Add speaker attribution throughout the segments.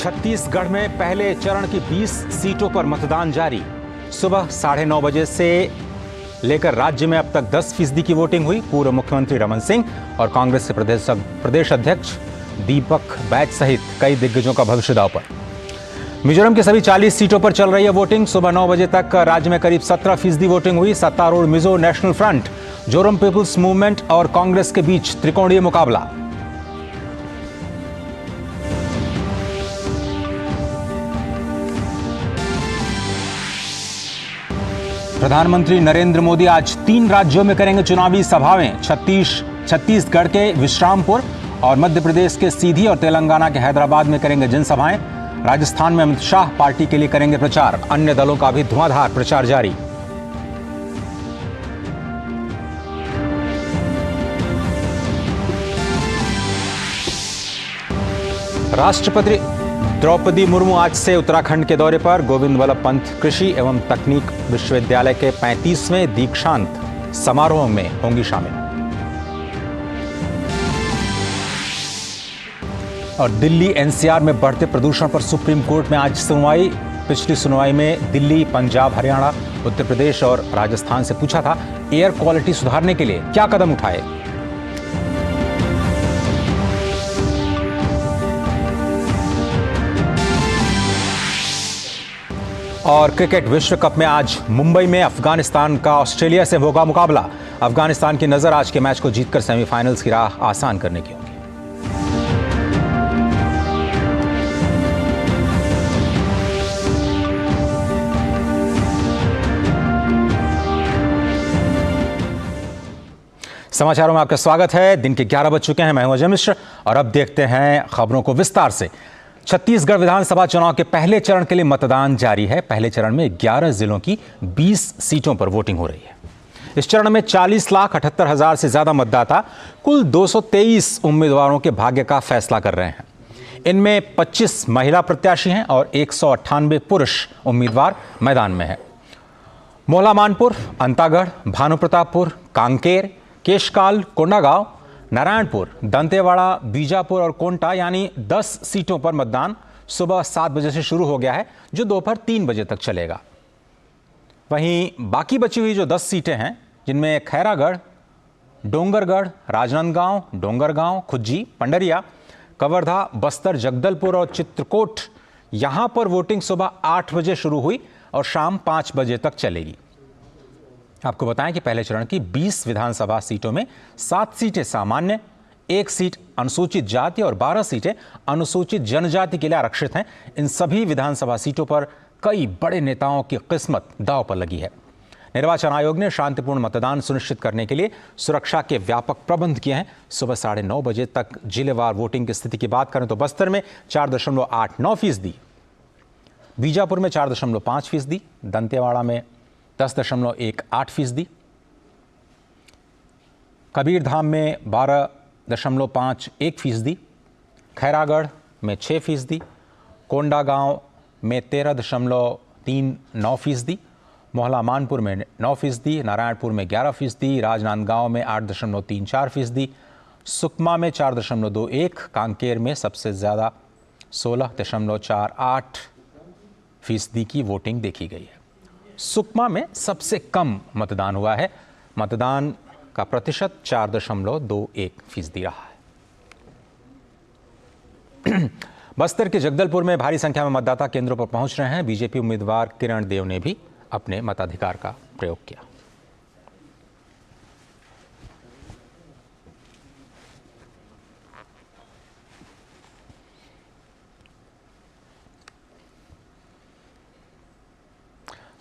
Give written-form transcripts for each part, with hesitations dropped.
Speaker 1: छत्तीसगढ़ में पहले चरण की 20 सीटों पर मतदान जारी। सुबह 9:30 बजे से लेकर राज्य में अब तक 10% की वोटिंग हुई। पूर्व मुख्यमंत्री रमन सिंह और कांग्रेस के प्रदेश अध्यक्ष दीपक बैज सहित कई दिग्गजों का भविष्य दांव पर। मिजोरम की सभी 40 सीटों पर चल रही है वोटिंग। सुबह 9 बजे तक राज्य में करीब 17% वोटिंग हुई। सत्तारूढ़ Mizo National Front, Zoram People's Movement और कांग्रेस के बीच त्रिकोणीय मुकाबला। प्रधानमंत्री नरेंद्र मोदी आज 3 राज्यों में करेंगे चुनावी सभाएं। छत्तीसगढ़ के विश्रामपुर और मध्य प्रदेश के सीधी और तेलंगाना के हैदराबाद में करेंगे जनसभाएं। राजस्थान में अमित शाह पार्टी के लिए करेंगे प्रचार। अन्य दलों का भी धुआंधार प्रचार जारी। राष्ट्रपति द्रौपदी मुर्मू आज से उत्तराखंड के दौरे पर। गोविंद वल्लभ पंत कृषि एवं तकनीक विश्वविद्यालय के 35वें दीक्षांत समारोह में होंगी शामिल। और दिल्ली एनसीआर में बढ़ते प्रदूषण पर सुप्रीम कोर्ट में आज सुनवाई। पिछली सुनवाई में दिल्ली, पंजाब, हरियाणा, उत्तर प्रदेश और राजस्थान से पूछा था एयर क्वालिटी सुधारने के लिए क्या कदम उठाए। और क्रिकेट विश्व कप में आज मुंबई में अफगानिस्तान का ऑस्ट्रेलिया से होगा मुकाबला। अफगानिस्तान की नजर आज के मैच को जीतकर सेमीफाइनल्स की राह आसान करने की होगी। समाचारों में आपका स्वागत है। दिन के 11 बज चुके हैं। मैं हूं अजय मिश्र और अब देखते हैं खबरों को विस्तार से। छत्तीसगढ़ विधानसभा चुनाव के पहले चरण के लिए मतदान जारी है। पहले चरण में 11 जिलों की 20 सीटों पर वोटिंग हो रही है। इस चरण में 40,78,000 से ज्यादा मतदाता कुल 223 उम्मीदवारों के भाग्य का फैसला कर रहे हैं। इनमें 25 महिला प्रत्याशी हैं और 198 पुरुष उम्मीदवार मैदान में हैं। मोहला मानपुर, अंतागढ़, भानुप्रतापपुर, कांकेर, केशकाल, कोंडागांव, नारायणपुर, दंतेवाड़ा, बीजापुर और कोंटा यानी 10 सीटों पर मतदान सुबह 7 बजे से शुरू हो गया है, जो दोपहर 3 बजे तक चलेगा। वहीं बाकी बची हुई जो 10 सीटें हैं, जिनमें खैरागढ़, डोंगरगढ़, राजनांदगांव, डोंगरगांव, खुज्जी, पंडरिया, कवर्धा, बस्तर, जगदलपुर और चित्रकोट, यहां पर वोटिंग सुबह 8 बजे शुरू हुई और शाम 5 बजे तक चलेगी। आपको बताएं कि पहले चरण की 20 विधानसभा सीटों में 7 सीटें सामान्य, 1 सीट अनुसूचित जाति और 12 सीटें अनुसूचित जनजाति के लिए आरक्षित हैं। इन सभी विधानसभा सीटों पर कई बड़े नेताओं की किस्मत दांव पर लगी है। निर्वाचन आयोग ने शांतिपूर्ण मतदान सुनिश्चित करने के लिए सुरक्षा के व्यापक प्रबंध किए हैं। सुबह 9:30 बजे तक जिलेवार वोटिंग की स्थिति की बात करें तो बस्तर में 4.89%, बीजापुर में 4.5%, दंतेवाड़ा में 10.18%, कबीरधाम में 12.51%, खैरागढ़ में 6%, कोंडागांव में 13.39%, मोहला मानपुर में 9%, नारायणपुर में 11%, राजनांदगांव में 8.34%, सुकमा में 4.21%, कांकेर में सबसे ज़्यादा 16.48% की वोटिंग देखी गई है। सुकमा में सबसे कम मतदान हुआ है। मतदान का प्रतिशत 4.21% रहा है। बस्तर के जगदलपुर में भारी संख्या में मतदाता केंद्रों पर पहुंच रहे हैं। बीजेपी उम्मीदवार किरण देव ने भी अपने मताधिकार का प्रयोग किया।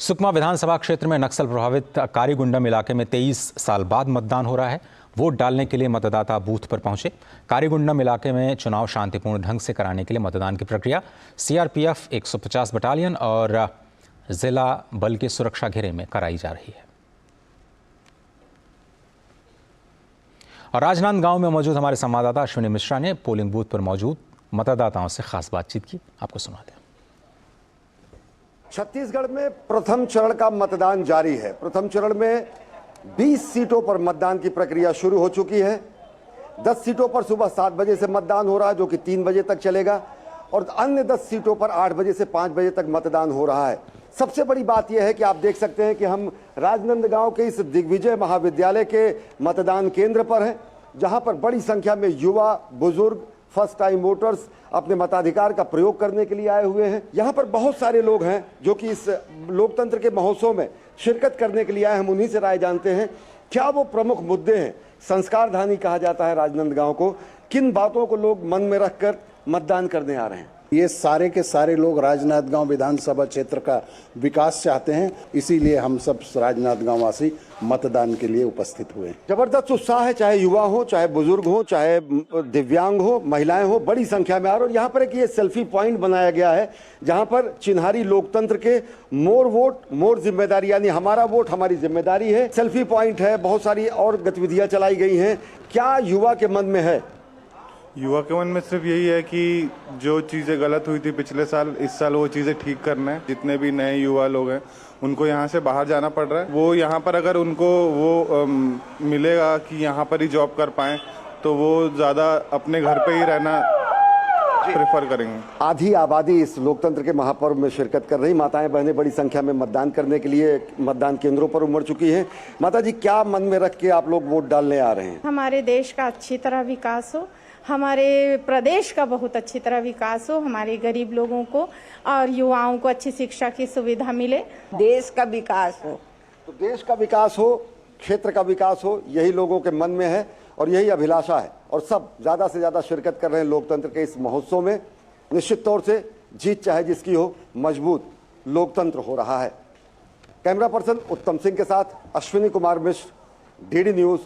Speaker 1: सुकमा विधानसभा क्षेत्र में नक्सल प्रभावित कारीगुंडम इलाके में 23 साल बाद मतदान हो रहा है। वोट डालने के लिए मतदाता बूथ पर पहुंचे। कारीगुंडम इलाके में चुनाव शांतिपूर्ण ढंग से कराने के लिए मतदान की प्रक्रिया सीआरपीएफ 150 बटालियन और जिला बल के सुरक्षा घेरे में कराई जा रही है। और राजनांदगांव में मौजूद हमारे संवाददाता अश्विनी मिश्रा ने पोलिंग बूथ पर मौजूद मतदाताओं से खास बातचीत की। आपको सुनाते हैं।
Speaker 2: छत्तीसगढ़ में प्रथम चरण का मतदान जारी है। प्रथम चरण में 20 सीटों पर मतदान की प्रक्रिया शुरू हो चुकी है। 10 सीटों पर सुबह 7 बजे से मतदान हो रहा है, जो कि 3 बजे तक चलेगा। और अन्य 10 सीटों पर 8 बजे से 5 बजे तक मतदान हो रहा है। सबसे बड़ी बात यह है कि आप देख सकते हैं कि हम राजनांदगांव के इस दिग्विजय महाविद्यालय के मतदान केंद्र पर हैं, जहां पर बड़ी संख्या में युवा, बुजुर्ग, फर्स्ट टाइम वोटर्स अपने मताधिकार का प्रयोग करने के लिए आए हुए हैं। यहाँ पर बहुत सारे लोग हैं जो कि इस लोकतंत्र के महोत्सव में शिरकत करने के लिए आए। हम उन्हीं से राय जानते हैं क्या वो प्रमुख मुद्दे हैं। संस्कारधानी कहा जाता है राजनांदगांव को, किन बातों को लोग मन में रखकर मतदान करने आ रहे हैं।
Speaker 3: ये सारे के सारे लोग राजनांदगांव विधानसभा क्षेत्र का विकास चाहते हैं, इसीलिए हम सब राजनांदगांव वासी मतदान के लिए उपस्थित हुए।
Speaker 2: जबरदस्त उत्साह है, चाहे युवा हो, चाहे बुजुर्ग हो, चाहे दिव्यांग हो, महिलाएं हो, बड़ी संख्या में आ रहे। और यहाँ पर एक ये सेल्फी पॉइंट बनाया गया है जहाँ पर चिन्हारी लोकतंत्र के मोर वोट मोर जिम्मेदारी, यानी हमारा वोट हमारी जिम्मेदारी है, सेल्फी पॉइंट है। बहुत सारी और गतिविधियां चलाई गई हैं। क्या युवा के मन में है?
Speaker 4: युवा के मन में सिर्फ यही है कि जो चीज़ें गलत हुई थी पिछले साल, इस साल वो चीज़ें ठीक करना है। जितने भी नए युवा लोग हैं उनको यहाँ से बाहर जाना पड़ रहा है। वो यहाँ पर अगर उनको वो मिलेगा कि यहाँ पर ही जॉब कर पाएँ तो वो ज़्यादा अपने घर पे ही रहना प्रेफर करेंगे।
Speaker 2: आधी आबादी इस लोकतंत्र के महापर्व में शिरकत कर रही। माताएं बहनें बड़ी संख्या में मतदान करने के लिए मतदान केंद्रों पर उमड़ चुकी हैं। माता जी, क्या मन में रख के आप लोग वोट डालने आ रहे हैं?
Speaker 5: हमारे देश का अच्छी तरह विकास हो, हमारे प्रदेश का बहुत अच्छी तरह विकास हो, हमारे गरीब लोगों को और युवाओं को अच्छी शिक्षा की सुविधा मिले,
Speaker 6: देश का विकास हो।
Speaker 2: तो देश का विकास हो, क्षेत्र का विकास हो, यही लोगों के मन में है और यही अभिलाषा है। और सब ज़्यादा से ज़्यादा शिरकत कर रहे हैं लोकतंत्र के इस महोत्सव में। निश्चित तौर से जीत चाहे जिसकी हो, मजबूत लोकतंत्र हो रहा है। कैमरा पर्सन उत्तम सिंह के साथ अश्विनी कुमार मिश्र, डीडी न्यूज़,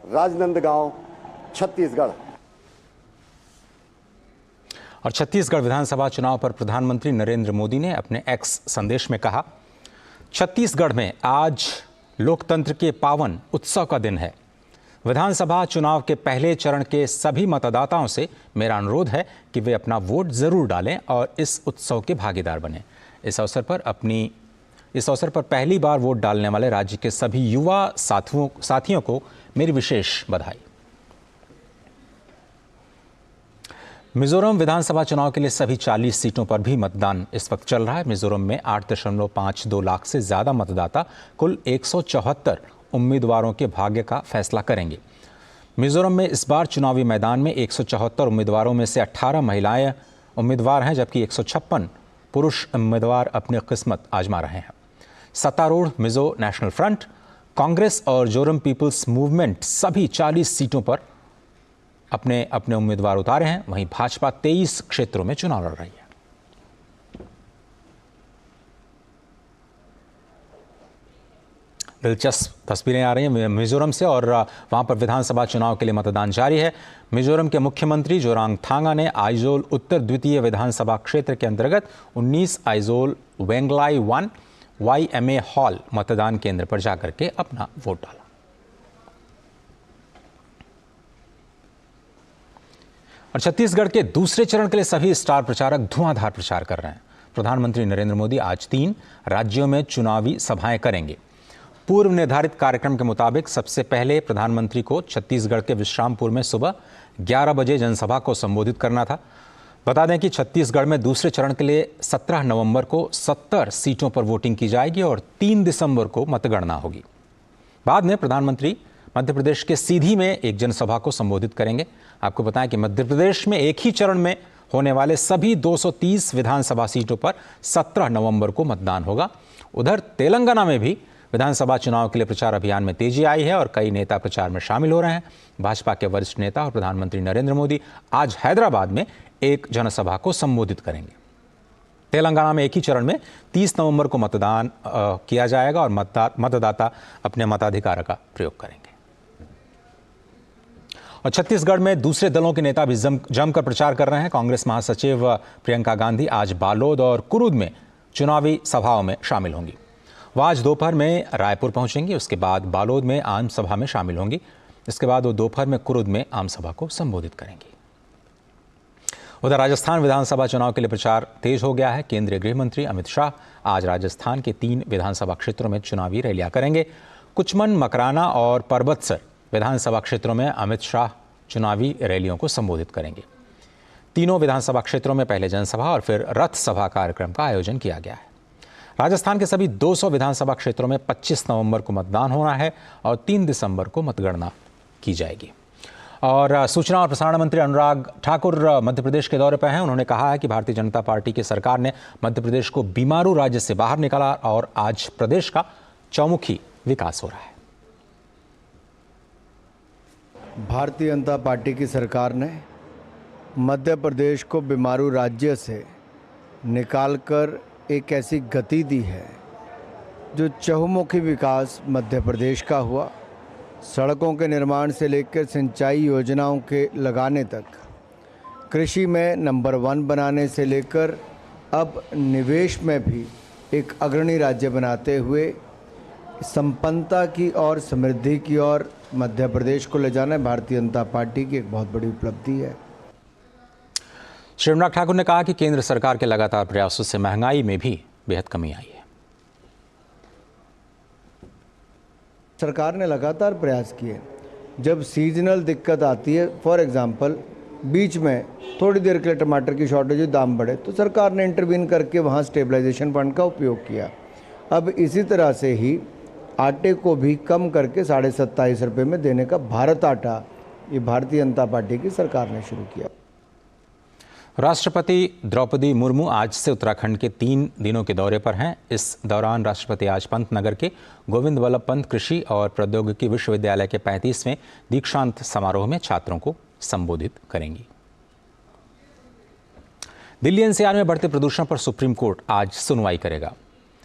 Speaker 2: राजनांदगांव, छत्तीसगढ़।
Speaker 1: और छत्तीसगढ़ विधानसभा चुनाव पर प्रधानमंत्री नरेंद्र मोदी ने अपने एक्स संदेश में कहा, छत्तीसगढ़ में आज लोकतंत्र के पावन उत्सव का दिन है। विधानसभा चुनाव के पहले चरण के सभी मतदाताओं से मेरा अनुरोध है कि वे अपना वोट जरूर डालें और इस उत्सव के भागीदार बनें। इस अवसर पर पहली बार वोट डालने वाले राज्य के सभी युवा साथियों को मेरी विशेष बधाई। मिजोरम विधानसभा चुनाव के लिए सभी 40 सीटों पर भी मतदान इस वक्त चल रहा है। मिजोरम में 8.52 लाख से ज्यादा मतदाता कुल 174 उम्मीदवारों के भाग्य का फैसला करेंगे। मिजोरम में इस बार चुनावी मैदान में 174 उम्मीदवारों में से 18 महिलाएं उम्मीदवार हैं, जबकि 156 पुरुष उम्मीदवार अपनी किस्मत आजमा रहे हैं। सत्तारूढ़ मिजो नेशनल फ्रंट, कांग्रेस और जोरम पीपल्स मूवमेंट सभी 40 सीटों पर अपने अपने उम्मीदवार उतारे हैं। वहीं भाजपा 23 क्षेत्रों में चुनाव लड़ रही है। दिलचस्प तस्वीरें आ रही हैं मिजोरम से और वहां पर विधानसभा चुनाव के लिए मतदान जारी है। मिजोरम के मुख्यमंत्री जोरांगथांगा ने आइजोल उत्तर द्वितीय विधानसभा क्षेत्र के अंतर्गत 19 आइजोल वेंगलाई 1 YMA हॉल मतदान केंद्र पर जाकर के अपना वोट डाला। और छत्तीसगढ़ के दूसरे चरण के लिए सभी स्टार प्रचारक धुआंधार प्रचार कर रहे हैं। प्रधानमंत्री नरेंद्र मोदी आज 3 राज्यों में चुनावी सभाएं करेंगे। पूर्व निर्धारित कार्यक्रम के मुताबिक सबसे पहले प्रधानमंत्री को छत्तीसगढ़ के विश्रामपुर में सुबह 11 बजे जनसभा को संबोधित करना था। बता दें कि छत्तीसगढ़ में दूसरे चरण के लिए 17 नवंबर को 70 सीटों पर वोटिंग की जाएगी और 3 दिसंबर को मतगणना होगी। बाद में प्रधानमंत्री मध्य प्रदेश के सीधी में एक जनसभा को संबोधित करेंगे। आपको बताएं कि मध्य प्रदेश में एक ही चरण में होने वाले सभी 230 विधानसभा सीटों पर 17 नवंबर को मतदान होगा। उधर तेलंगाना में भी विधानसभा चुनाव के लिए प्रचार अभियान में तेजी आई है और कई नेता प्रचार में शामिल हो रहे हैं। भाजपा के वरिष्ठ नेता और प्रधानमंत्री नरेंद्र मोदी आज हैदराबाद में एक जनसभा को संबोधित करेंगे। तेलंगाना में एक ही चरण में 30 नवंबर को मतदान किया जाएगा और मतदाता अपने मताधिकार का प्रयोग करेंगे। और छत्तीसगढ़ में दूसरे दलों के नेता भी जमकर प्रचार कर रहे हैं। कांग्रेस महासचिव प्रियंका गांधी आज बालोद और कुरुद में चुनावी सभाओं में शामिल होंगी। वह आज दोपहर में रायपुर पहुंचेंगी, उसके बाद बालोद में आम सभा में शामिल होंगी। इसके बाद वो दोपहर में कुरुद में आम सभा को संबोधित करेंगी। उधर राजस्थान विधानसभा चुनाव के लिए प्रचार तेज हो गया है। केंद्रीय गृह मंत्री अमित शाह आज राजस्थान के 3 विधानसभा क्षेत्रों में चुनावी रैलियां करेंगे। कुचमन, मकराना और परबतसर विधानसभा क्षेत्रों में अमित शाह चुनावी रैलियों को संबोधित करेंगे। तीनों विधानसभा क्षेत्रों में पहले जनसभा और फिर रथ सभा कार्यक्रम का आयोजन किया गया है। राजस्थान के सभी 200 विधानसभा क्षेत्रों में 25 नवंबर को मतदान होना है और 3 दिसंबर को मतगणना की जाएगी। और सूचना और प्रसारण मंत्री अनुराग ठाकुर मध्य प्रदेश के दौरे पर हैं। उन्होंने कहा है कि भारतीय जनता पार्टी की सरकार ने मध्य प्रदेश को बीमारू राज्य से बाहर निकाला और आज प्रदेश का चौमुखी विकास हो रहा है।
Speaker 7: भारतीय जनता पार्टी की सरकार ने मध्य प्रदेश को बीमारू राज्य से निकालकर एक ऐसी गति दी है जो चहुमुखी विकास मध्य प्रदेश का हुआ। सड़कों के निर्माण से लेकर सिंचाई योजनाओं के लगाने तक, कृषि में नंबर 1 बनाने से लेकर अब निवेश में भी एक अग्रणी राज्य बनाते हुए संपन्नता की और समृद्धि की ओर मध्य प्रदेश को ले जाना भारतीय जनता पार्टी की एक बहुत बड़ी उपलब्धि है।
Speaker 1: श्री अनुराग ठाकुर ने कहा कि केंद्र सरकार के लगातार प्रयासों से महंगाई में भी बेहद कमी आई है।
Speaker 7: सरकार ने लगातार प्रयास किए। जब सीजनल दिक्कत आती है, फॉर एग्जांपल बीच में थोड़ी देर के लिए टमाटर की शॉर्टेज दाम बढ़े, तो सरकार ने इंटरवीन करके वहाँ स्टेबलाइजेशन फंड का उपयोग किया। अब इसी तरह से ही आटे को भी कम करके 27.5 रुपये में देने का भारत आटा, ये भारतीय जनता पार्टी की सरकार ने शुरू किया।
Speaker 1: राष्ट्रपति द्रौपदी मुर्मू आज से उत्तराखंड के 3 दिनों के दौरे पर हैं। इस दौरान राष्ट्रपति आज पंतनगर के गोविंद वल्लभ पंत कृषि और प्रौद्योगिकी विश्वविद्यालय के 35वें दीक्षांत समारोह में छात्रों को संबोधित करेंगी। दिल्ली एनसीआर में बढ़ते प्रदूषण पर सुप्रीम कोर्ट आज सुनवाई करेगा।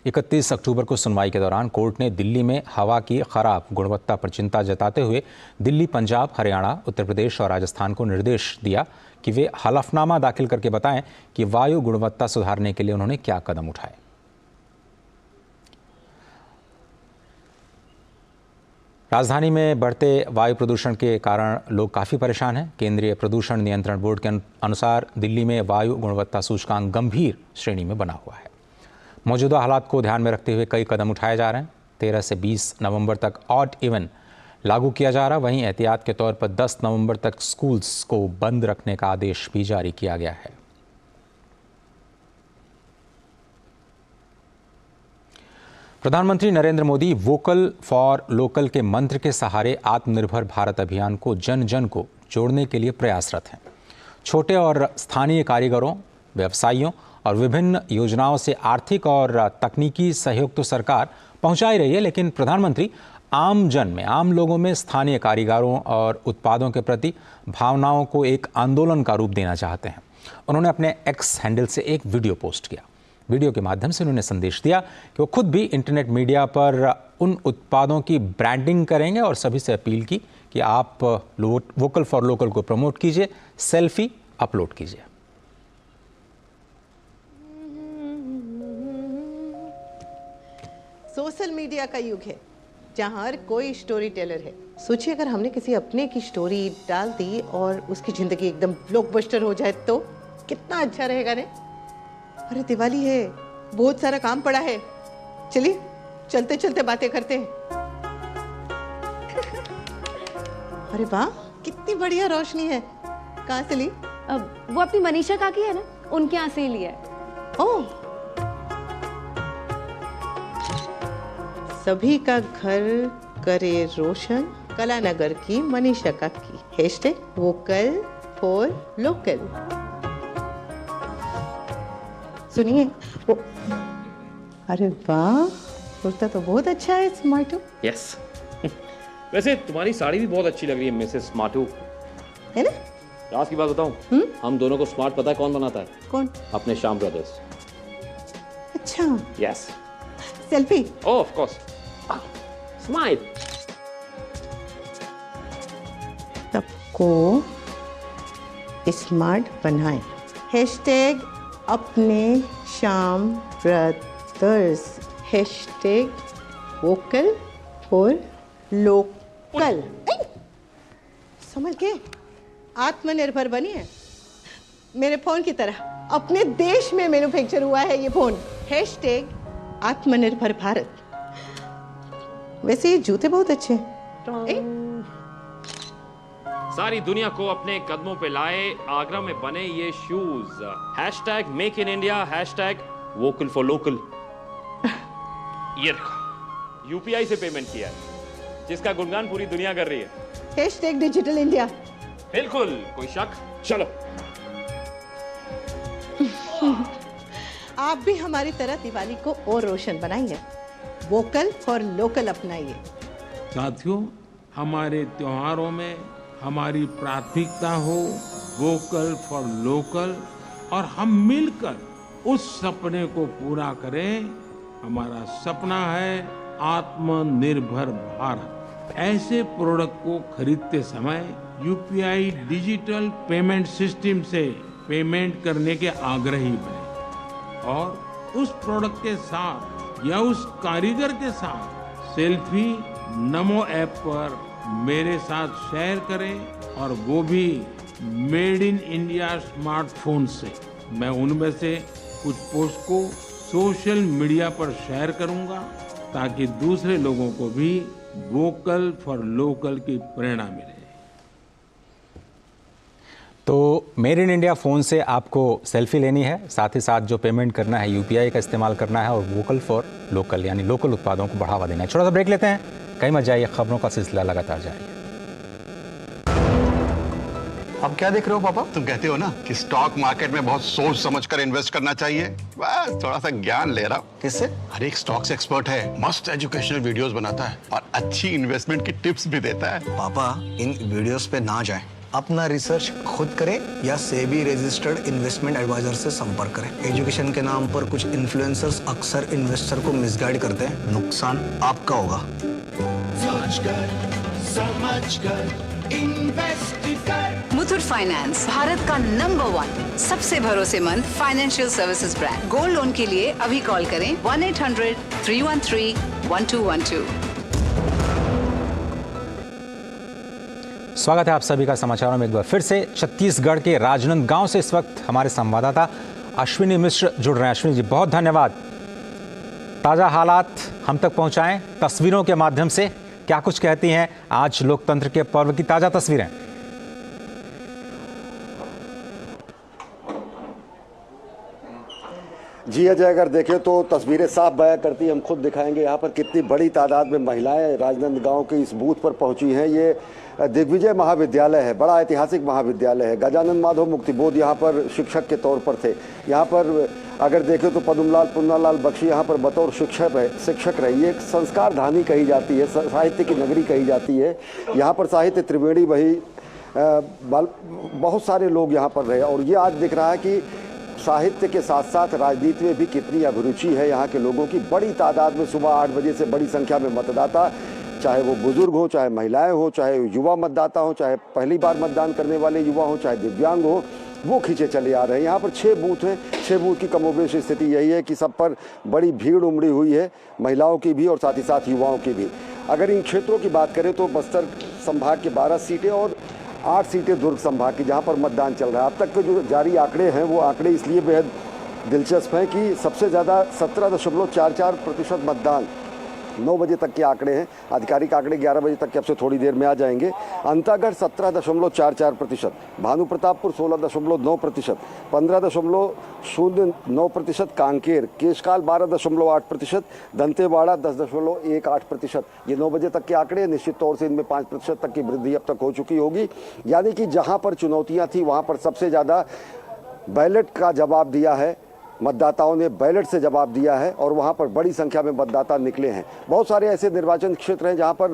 Speaker 1: 31 अक्टूबर को सुनवाई के दौरान कोर्ट ने दिल्ली में हवा की खराब गुणवत्ता पर चिंता जताते हुए दिल्ली, पंजाब, हरियाणा, उत्तर प्रदेश और राजस्थान को निर्देश दिया कि वे हलफनामा दाखिल करके बताएं कि वायु गुणवत्ता सुधारने के लिए उन्होंने क्या कदम उठाए। राजधानी में बढ़ते वायु प्रदूषण के कारण लोग काफ़ी परेशान हैं। केंद्रीय प्रदूषण नियंत्रण बोर्ड के अनुसार दिल्ली में वायु गुणवत्ता सूचकांक गंभीर श्रेणी में बना हुआ है। मौजूदा हालात को ध्यान में रखते हुए कई कदम उठाए जा रहे हैं। 13 से 20 नवंबर तक ऑड इवन लागू किया जा रहा। वहीं एहतियात के तौर पर 10 नवंबर तक स्कूल्स को बंद रखने का आदेश भी जारी किया गया है। प्रधानमंत्री Narendra Modi vocal for local के मंत्र के सहारे आत्मनिर्भर भारत अभियान को जन जन को जोड़ने के लिए प्रयासरत हैं। छोटे और स्थानीय कारीगरों, व्यवसायियों और विभिन्न योजनाओं से आर्थिक और तकनीकी सहयोग तो सरकार पहुंचा ही रही है, लेकिन प्रधानमंत्री आम जन में, आम लोगों में स्थानीय कारीगरों और उत्पादों के प्रति भावनाओं को एक आंदोलन का रूप देना चाहते हैं। उन्होंने अपने एक्स हैंडल से एक वीडियो पोस्ट किया। वीडियो के माध्यम से उन्होंने संदेश दिया कि वो खुद भी इंटरनेट मीडिया पर उन उत्पादों की ब्रांडिंग करेंगे और सभी से अपील की कि आप वोकल फॉर लोकल को प्रमोट कीजिए, सेल्फी अपलोड कीजिए।
Speaker 8: सोशल मीडिया का युग है जहाँ हर कोई स्टोरी टेलर है। सोचिए अगर हमने किसी अपने की स्टोरी डाल दी और उसकी जिंदगी एकदम ब्लॉकबस्टर हो जाए तो कितना अच्छा रहेगा ने। अरे दिवाली है, बहुत सारा काम पड़ा है, चलिए चलते चलते बातें करते हैं। अरे वाह, कितनी बढ़िया रोशनी है। कहाँ से ली?
Speaker 9: वो अपनी मनीषा काकी है ना, उनके यहाँ से ही लिया है।
Speaker 8: ओह, सभी का घर करे रोशन, कलानगर की मनीषा काकी। #Vocal for local. सुनिए वो, अरे वाह, कुर्ता तो बहुत अच्छा है स्मार्टू।
Speaker 10: यस वैसे तुम्हारी साड़ी भी बहुत अच्छी लग रही है मिसेस स्मार्टू,
Speaker 8: है ना?
Speaker 10: राज की बात बताऊं, हम दोनों को स्मार्ट पता है कौन बनाता है?
Speaker 8: कौन?
Speaker 10: अपने श्याम ब्रदर्स।
Speaker 8: अच्छा,
Speaker 10: yes.
Speaker 8: Selfie?
Speaker 10: Oh of course, smile.
Speaker 8: सबको स्मार्ट बनाए। #अपने Shyam brothers. #Vocal for local. समझ के आत्मनिर्भर बनिए, मेरे फोन की तरह। अपने देश में मैन्युफैक्चर हुआ है ये फोन। #आत्मनिर्भर भारत। वैसे ये जूते बहुत अच्छे हैं।
Speaker 10: सारी दुनिया को अपने कदमों पे लाए आगरा में बने ये shoes. Hashtag make in India, hashtag vocal for local. ये देखो, यूपीआई से पेमेंट किया है, जिसका गुणगान पूरी दुनिया कर रही है।
Speaker 8: Hashtag digital India.
Speaker 10: बिल्कुल, कोई शक? चलो।
Speaker 8: आप भी हमारी तरह दिवाली को और रोशन बनाइए, वोकल फॉर लोकल अपनाइए।
Speaker 11: साथियों, हमारे त्योहारों में हमारी प्राथमिकता हो वोकल फॉर लोकल, और हम मिलकर उस सपने को पूरा करें। हमारा सपना है आत्मनिर्भर भारत। ऐसे प्रोडक्ट को खरीदते समय यूपीआई डिजिटल पेमेंट सिस्टम से पेमेंट करने के आग्रही बने, और उस प्रोडक्ट के साथ या उस कारीगर के साथ सेल्फी नमो ऐप पर मेरे साथ शेयर करें, और वो भी मेड इन इंडिया स्मार्टफोन से। मैं उनमें से कुछ पोस्ट को सोशल मीडिया पर शेयर करूंगा, ताकि दूसरे लोगों को भी वोकल फॉर लोकल की प्रेरणा मिले।
Speaker 1: तो मेड इन इंडिया फ़ोन से आपको सेल्फी लेनी है, साथ ही साथ जो पेमेंट करना है यूपीआई का इस्तेमाल करना है, और वोकल फॉर लोकल यानी लोकल उत्पादों को बढ़ावा देना है। छोटा सा ब्रेक लेते हैं, कहीं मत जाइए, खबरों का सिलसिला लगातार जारी है।
Speaker 12: अब क्या देख रहे हो पापा? तुम कहते हो ना कि स्टॉक मार्केट में बहुत सोच समझकर इन्वेस्ट करना चाहिए, बस थोड़ा सा ज्ञान ले रहा हूँ।
Speaker 13: किससे?
Speaker 12: हर एक स्टॉक्स एक्सपर्ट है, मस्त एजुकेशनल वीडियोस बनाता है और अच्छी इन्वेस्टमेंट की टिप्स भी देता है।
Speaker 13: पापा, इन वीडियोस पे ना जाएं, अपना रिसर्च खुद करें या सेबी रजिस्टर्ड इन्वेस्टमेंट एडवाइजर से संपर्क करें। एजुकेशन के नाम पर कुछ इन्फ्लुएंसर्स अक्सर इन्वेस्टर को मिसगाइड करते हैं, नुकसान आपका होगा।
Speaker 14: मुथूट फाइनेंस, भारत का नंबर 1 सबसे भरोसेमंद financial services brand. Gold loan के लिए अभी कॉल करें 1-800-313-1212।
Speaker 1: स्वागत है आप सभी का समाचारों में एक बार फिर से। छत्तीसगढ़ के राजनांदगांव से इस वक्त हमारे संवाददाता अश्विनी मिश्र जुड़ रहे हैं। अश्विनी जी, बहुत धन्यवाद। ताज़ा हालात हम तक पहुंचाएं तस्वीरों के माध्यम से, क्या कुछ कहती हैं आज लोकतंत्र के पर्व की ताज़ा तस्वीरें?
Speaker 2: जी अजय, अगर देखें तो तस्वीरें साफ बयां करती हैं। हम खुद दिखाएंगे यहाँ पर कितनी बड़ी तादाद में महिलाएं राजनांदगांव के इस बूथ पर पहुंची हैं। ये दिग्विजय महाविद्यालय है, बड़ा ऐतिहासिक महाविद्यालय है। गजानन माधव मुक्तिबोध यहाँ पर शिक्षक के तौर पर थे। यहाँ पर अगर देखें तो पद्मलाल पुन्नालाल बख्शी यहाँ पर बतौर शिक्षक रही। एक संस्कार धानी कही जाती है, साहित्य की नगरी कही जाती है। यहाँ पर साहित्य त्रिवेणी वही बहुत सारे लोग यहाँ पर रहे। और ये आज दिख रहा है कि साहित्य के साथ साथ राजनीति में भी कितनी अभिरुचि है यहाँ के लोगों की। बड़ी तादाद में सुबह 8 बजे से बड़ी संख्या में मतदाता, चाहे वो बुजुर्ग हो, चाहे महिलाएं हो, चाहे युवा मतदाता हो, चाहे पहली बार मतदान करने वाले युवा हो, चाहे दिव्यांग हो, वो खींचे चले आ रहे हैं। यहाँ पर 6 बूथ हैं। 6 बूथ की कमोबेश स्थिति यही है कि सब पर बड़ी भीड़ उमड़ी हुई है, महिलाओं की भी और साथ ही साथ युवाओं की भी। अगर इन क्षेत्रों की बात करें तो बस्तर संभाग के 12 सीटें और 8 सीटें दुर्ग संभाग की, जहां पर मतदान चल रहा है। अब तक के जो जारी आंकड़े हैं वो आंकड़े इसलिए बेहद दिलचस्प हैं कि सबसे ज़्यादा 17.44% मतदान 9 बजे तक के आंकड़े हैं। आधिकारिक आंकड़े 11 बजे तक के अब से थोड़ी देर में आ जाएंगे। अंतागढ़ 17.44%, भानु प्रतापपुर 16.9%, 15.09%, कांकेर, केशकाल 12.8%, दंतेवाड़ा 10.18%। ये 9 बजे तक के आंकड़े। निश्चित तौर से इनमें 5% तक की वृद्धि अब तक हो चुकी होगी। यानी कि जहां पर चुनौतियां थी वहां पर सबसे ज़्यादा बैलेट का जवाब दिया है, मतदाताओं ने बैलेट से जवाब दिया है और वहां पर बड़ी संख्या में मतदाता निकले हैं। बहुत सारे ऐसे निर्वाचन क्षेत्र हैं जहां पर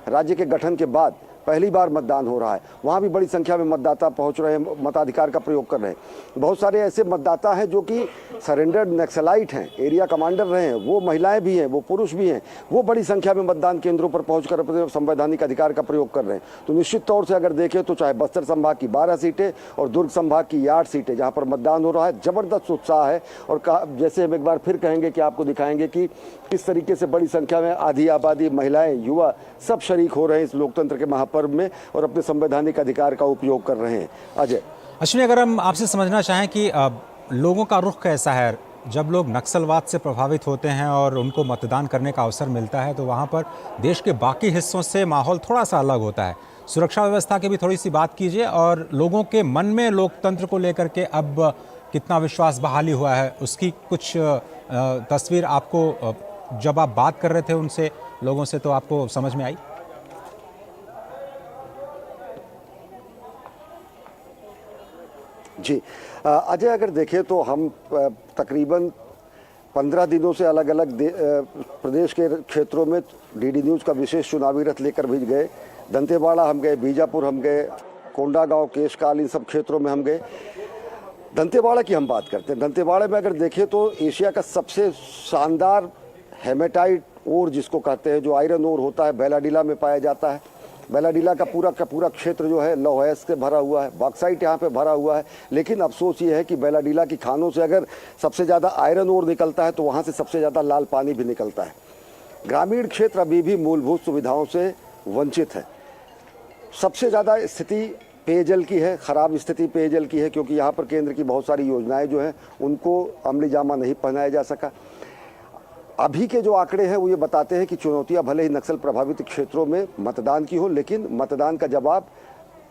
Speaker 2: राज्य के गठन के बाद पहली बार मतदान हो रहा है, वहां भी बड़ी संख्या में मतदाता पहुंच रहे हैं, मताधिकार का प्रयोग कर रहे हैं। बहुत सारे ऐसे मतदाता हैं जो कि सरेंडर्ड नक्सलाइट हैं, एरिया कमांडर रहे हैं, वो महिलाएं भी हैं, वो पुरुष भी हैं, वो बड़ी संख्या में मतदान केंद्रों पर पहुंचकर अपने संवैधानिक अधिकार का प्रयोग कर रहे हैं। तो निश्चित तौर से अगर देखें तो चाहे बस्तर संभाग की 12 सीटें और दुर्ग संभाग की 8 सीटें जहाँ पर मतदान हो रहा है, जबरदस्त उत्साह है। और जैसे हम एक बार फिर कहेंगे कि आपको दिखाएंगे कि किस तरीके से बड़ी संख्या में आधी आबादी, महिलाएं, युवा सब शरीक हो रहे हैं इस लोकतंत्र के महापर्व में और अपने संवैधानिक अधिकार का उपयोग कर रहे हैं। अजय,
Speaker 1: अश्विनी, अगर हम आपसे समझना चाहें कि लोगों का रुख कैसा है जब लोग नक्सलवाद से प्रभावित होते हैं और उनको मतदान करने का अवसर मिलता है तो वहाँ पर देश के बाकी हिस्सों से माहौल थोड़ा सा अलग होता है। सुरक्षा व्यवस्था की भी थोड़ी सी बात कीजिए और लोगों के मन में लोकतंत्र को लेकर के अब कितना विश्वास बहाली हुआ है, उसकी कुछ तस्वीर आपको जब आप बात कर रहे थे उनसे लोगों से तो आपको समझ में आई?
Speaker 2: जी अजय, अगर देखें तो हम तकरीबन 15 दिनों से अलग अलग प्रदेश के क्षेत्रों में डीडी न्यूज़ का विशेष चुनावी रथ लेकर भी गए। दंतेवाड़ा हम गए, बीजापुर हम गए, कोंडागांव, केशकाल, इन सब क्षेत्रों में हम गए। दंतेवाड़ा की हम बात करते हैं। दंतेवाड़ा में अगर देखें तो एशिया का सबसे शानदार हेमेटाइट ओर जिसको कहते हैं, जो आयरन ओर होता है, बैलाडीला में पाया जाता है। बैलाडीला का पूरा क्षेत्र जो है लौह अयस्क से भरा हुआ है, बॉक्साइट यहाँ पे भरा हुआ है। लेकिन अफसोस ये है कि बैलाडीला की खानों से अगर सबसे ज़्यादा आयरन ओर निकलता है तो वहाँ से सबसे ज़्यादा लाल पानी भी निकलता है। ग्रामीण क्षेत्र अभी भी मूलभूत सुविधाओं से वंचित है। सबसे ज़्यादा स्थिति पेयजल की है, ख़राब स्थिति पेयजल की है, क्योंकि यहाँ पर केंद्र की बहुत सारी योजनाएं जो हैं उनको अमली जामा नहीं पहनाया जा सका। अभी के जो आंकड़े हैं वो ये बताते हैं कि चुनौतियां भले ही नक्सल प्रभावित क्षेत्रों में मतदान की हो, लेकिन मतदान का जवाब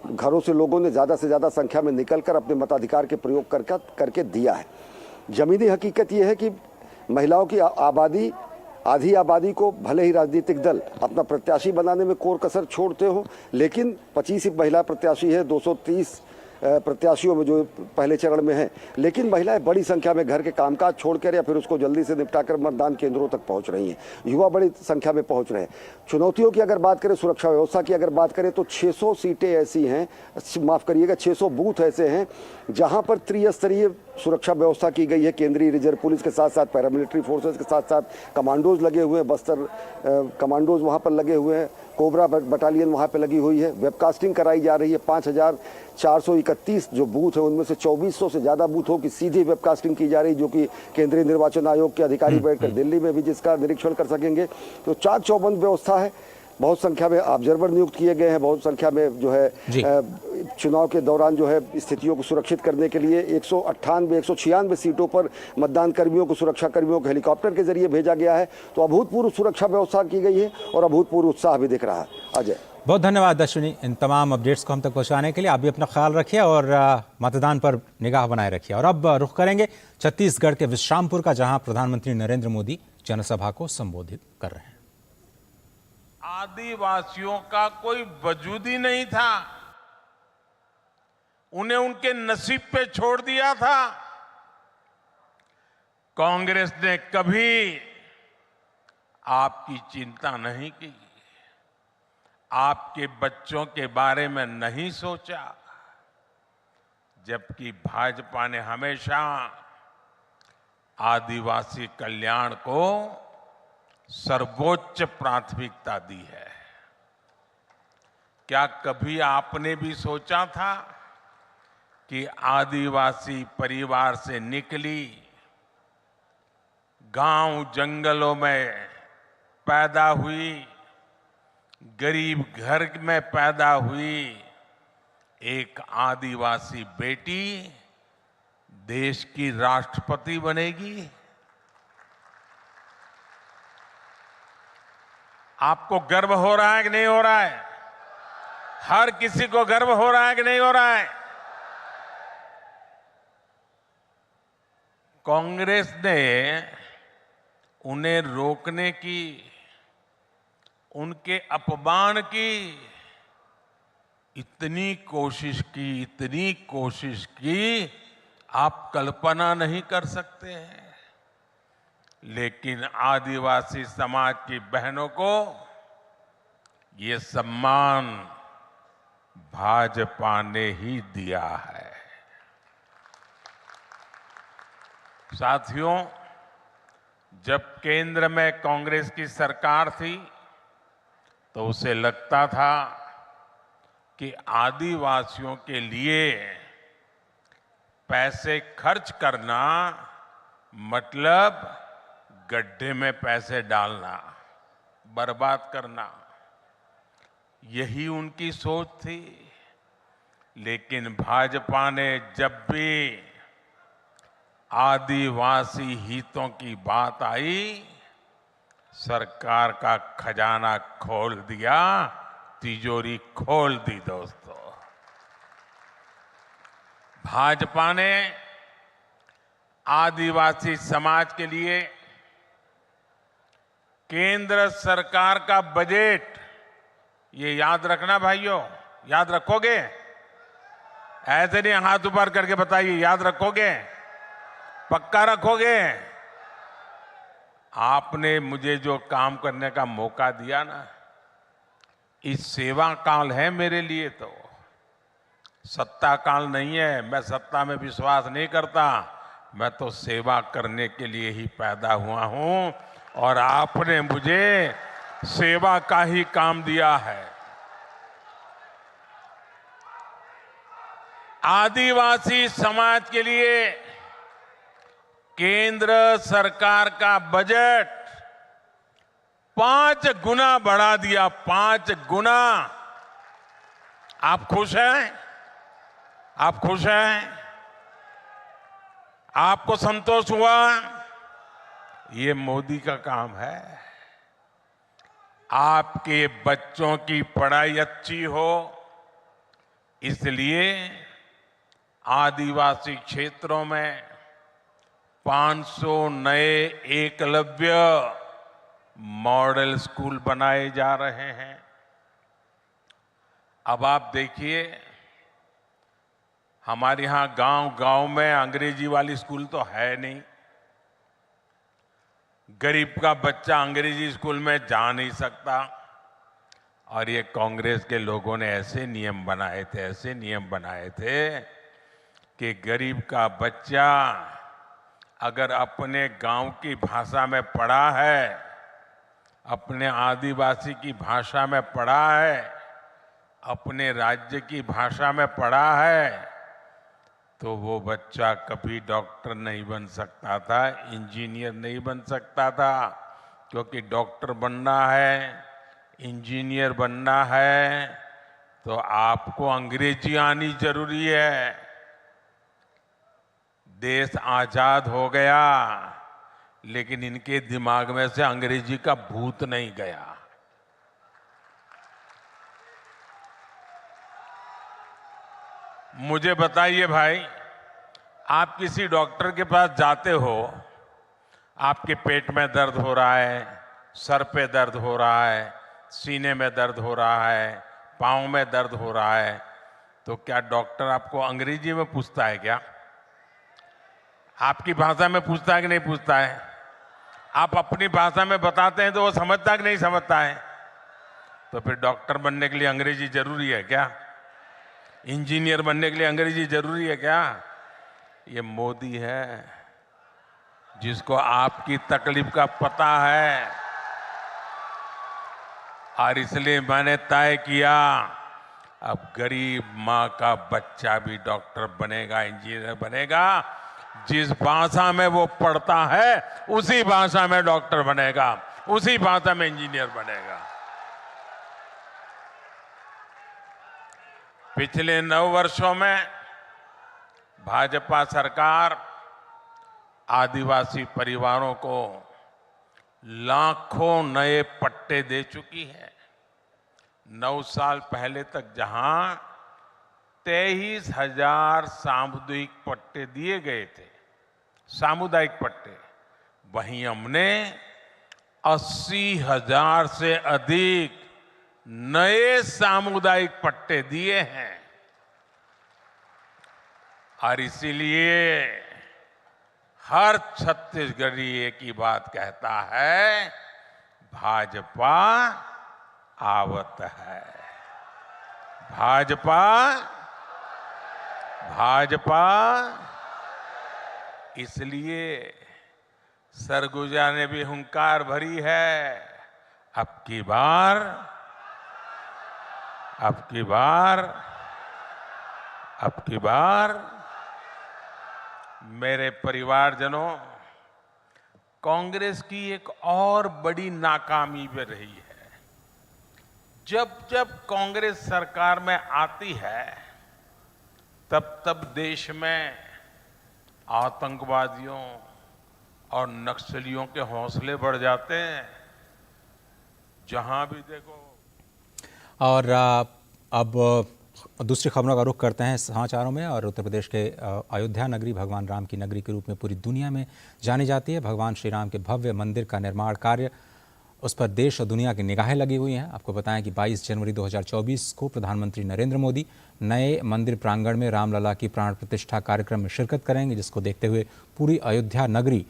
Speaker 2: घरों से लोगों ने ज़्यादा से ज़्यादा संख्या में निकलकर अपने मताधिकार के प्रयोग करके दिया है। ज़मीनी हकीकत ये है कि महिलाओं की आबादी, आधी आबादी को भले ही राजनीतिक दल अपना प्रत्याशी बनाने में कोर कसर छोड़ते हो, लेकिन 25 महिला प्रत्याशी है 230 प्रत्याशियों में जो पहले चरण में हैं, लेकिन महिलाएं बड़ी संख्या में घर के कामकाज छोड़कर या फिर उसको जल्दी से निपटाकर मतदान केंद्रों तक पहुंच रही हैं। युवा बड़ी संख्या में पहुंच रहे हैं। चुनौतियों की अगर बात करें, सुरक्षा व्यवस्था की अगर बात करें तो 600 सीटें ऐसी हैं, माफ़ करिएगा 600 बूथ ऐसे हैं जहां पर त्रिस्तरीय सुरक्षा व्यवस्था की गई है। केंद्रीय रिजर्व पुलिस के साथ साथ पैरामिलिट्री फोर्सेस के साथ साथ कमांडोज लगे हुए हैं, बस्तर कमांडोज वहाँ पर लगे हुए हैं, कोबरा बटालियन वहाँ पे लगी हुई है। वेबकास्टिंग कराई जा रही है। 5431 जो बूथ है उनमें से 2400 से ज़्यादा बूथों की सीधी वेबकास्टिंग की जा रही है, जो कि केंद्रीय निर्वाचन आयोग के अधिकारी बैठकर दिल्ली में भी जिसका निरीक्षण कर सकेंगे। तो चाक चौबंद व्यवस्था है। बहुत संख्या में ऑब्जर्वर नियुक्त किए गए हैं। बहुत संख्या में जो है चुनाव के दौरान जो है स्थितियों को सुरक्षित करने के लिए 196 सीटों पर मतदान कर्मियों को, सुरक्षा कर्मियों को हेलीकॉप्टर के जरिए भेजा गया है। तो अभूतपूर्व सुरक्षा व्यवस्था की गई है और अभूतपूर्व उत्साह भी दिख रहा है। अजय,
Speaker 1: बहुत धन्यवाद अश्विनी, इन तमाम अपडेट्स को हम तक पहुंचाने के लिए। आप भी अपना ख्याल रखिए और मतदान पर निगाह बनाए रखिए। और अब रुख करेंगे छत्तीसगढ़ के विश्रामपुर का, जहां प्रधानमंत्री नरेंद्र मोदी जनसभा को संबोधित कर रहे हैं।
Speaker 11: आदिवासियों का कोई वजूद ही नहीं था, उन्हें उनके नसीब पे छोड़ दिया था। कांग्रेस ने कभी आपकी चिंता नहीं की, आपके बच्चों के बारे में नहीं सोचा, जबकि भाजपा ने हमेशा आदिवासी कल्याण को सर्वोच्च प्राथमिकता दी है। क्या कभी आपने भी सोचा था कि आदिवासी परिवार से निकली, गांव जंगलों में पैदा हुई, गरीब घर में पैदा हुई एक आदिवासी बेटी देश की राष्ट्रपति बनेगी? आपको गर्व हो रहा है कि नहीं हो रहा है? हर किसी को गर्व हो रहा है कि नहीं हो रहा है? कांग्रेस ने उन्हें रोकने की, उनके अपमान की इतनी कोशिश की आप कल्पना नहीं कर सकते हैं। लेकिन आदिवासी समाज की बहनों को ये सम्मान भाजपा ने ही दिया है। साथियों, जब केंद्र में कांग्रेस की सरकार थी तो उसे लगता था कि आदिवासियों के लिए पैसे खर्च करना मतलब गड्ढे में पैसे डालना, बर्बाद करना, यही उनकी सोच थी। लेकिन भाजपा ने जब भी आदिवासी हितों की बात आई, सरकार का खजाना खोल दिया, तिजोरी खोल दी। दोस्तों, भाजपा ने आदिवासी समाज के लिए केंद्र सरकार का बजट, ये याद रखना भाइयों, याद रखोगे? ऐसे नहीं हाथ ऊपर करके बताइए, याद रखोगे? पक्का रखोगे? आपने मुझे जो काम करने का मौका दिया ना, इस सेवा काल है मेरे लिए, तो सत्ता काल नहीं है। मैं सत्ता में विश्वास नहीं करता, मैं तो सेवा करने के लिए ही पैदा हुआ हूं और आपने मुझे सेवा का ही काम दिया है। आदिवासी समाज के लिए केंद्र सरकार का बजट 5 गुना बढ़ा दिया, 5 गुना। आप खुश हैं? आप खुश हैं? आपको संतोष हुआ? ये मोदी का काम है। आपके बच्चों की पढ़ाई अच्छी हो, इसलिए आदिवासी क्षेत्रों में 500 नए एकलव्य मॉडल स्कूल बनाए जा रहे हैं। अब आप देखिए, हमारे यहां गांव-गांव में अंग्रेजी वाली स्कूल तो है नहीं। गरीब का बच्चा अंग्रेजी स्कूल में जा नहीं सकता, और ये कांग्रेस के लोगों ने ऐसे नियम बनाए थे कि गरीब का बच्चा अगर अपने गांव की भाषा में पढ़ा है, अपने आदिवासी की भाषा में पढ़ा है, अपने राज्य की भाषा में पढ़ा है, तो वो बच्चा कभी डॉक्टर नहीं बन सकता था, इंजीनियर नहीं बन सकता था। क्योंकि डॉक्टर बनना है, इंजीनियर बनना है, तो आपको अंग्रेजी आनी जरूरी है। देश आजाद हो गया, लेकिन इनके दिमाग में से अंग्रेजी का भूत नहीं गया। मुझे बताइए भाई, आप किसी डॉक्टर के पास जाते हो, आपके पेट में दर्द हो रहा है, सर पे दर्द हो रहा है, सीने में दर्द हो रहा है, पाँव में दर्द हो रहा है, तो क्या डॉक्टर आपको अंग्रेजी में पूछता है क्या? आपकी भाषा में पूछता है कि नहीं पूछता है? आप अपनी भाषा में बताते हैं तो वो समझता है कि नहीं समझता है? तो फिर डॉक्टर बनने के लिए अंग्रेजी जरूरी है क्या? इंजीनियर बनने के लिए अंग्रेजी जरूरी है क्या? ये मोदी है जिसको आपकी तकलीफ का पता है, और इसलिए मैंने तय किया अब गरीब माँ का बच्चा भी डॉक्टर बनेगा, इंजीनियर बनेगा। जिस भाषा में वो पढ़ता है उसी भाषा में डॉक्टर बनेगा, उसी भाषा में इंजीनियर बनेगा। पिछले 9 वर्षों में भाजपा सरकार आदिवासी परिवारों को लाखों नए पट्टे दे चुकी है। 9 साल पहले तक जहां 23,000 सामुदायिक पट्टे दिए गए थे, सामुदायिक पट्टे, वहीं हमने 80,000 से अधिक नए सामुदायिक पट्टे दिए हैं। और इसीलिए हर छत्तीसगढ़ी एक ही बात कहता है, भाजपा आवत है, भाजपा, भाजपा। इसलिए सरगुजा ने भी हुंकार भरी है, अब की बार मेरे परिवारजनों, कांग्रेस की एक और बड़ी नाकामी भी रही है। जब जब कांग्रेस सरकार में आती है, तब तब देश में आतंकवादियों और नक्सलियों के हौसले बढ़ जाते हैं। जहां भी देखो।
Speaker 1: और अब दूसरी खबरों का रुख करते हैं समाचारों में। और उत्तर प्रदेश के अयोध्या नगरी भगवान राम की नगरी के रूप में पूरी दुनिया में जानी जाती है। भगवान श्री राम के भव्य मंदिर का निर्माण कार्य, उस पर देश और दुनिया की निगाहें लगी हुई हैं। आपको बताएं कि 22 जनवरी 2024 को प्रधानमंत्री नरेंद्र मोदी नए मंदिर प्रांगण में रामलला की प्राण प्रतिष्ठा कार्यक्रम में शिरकत करेंगे, जिसको देखते हुए पूरी अयोध्या नगरी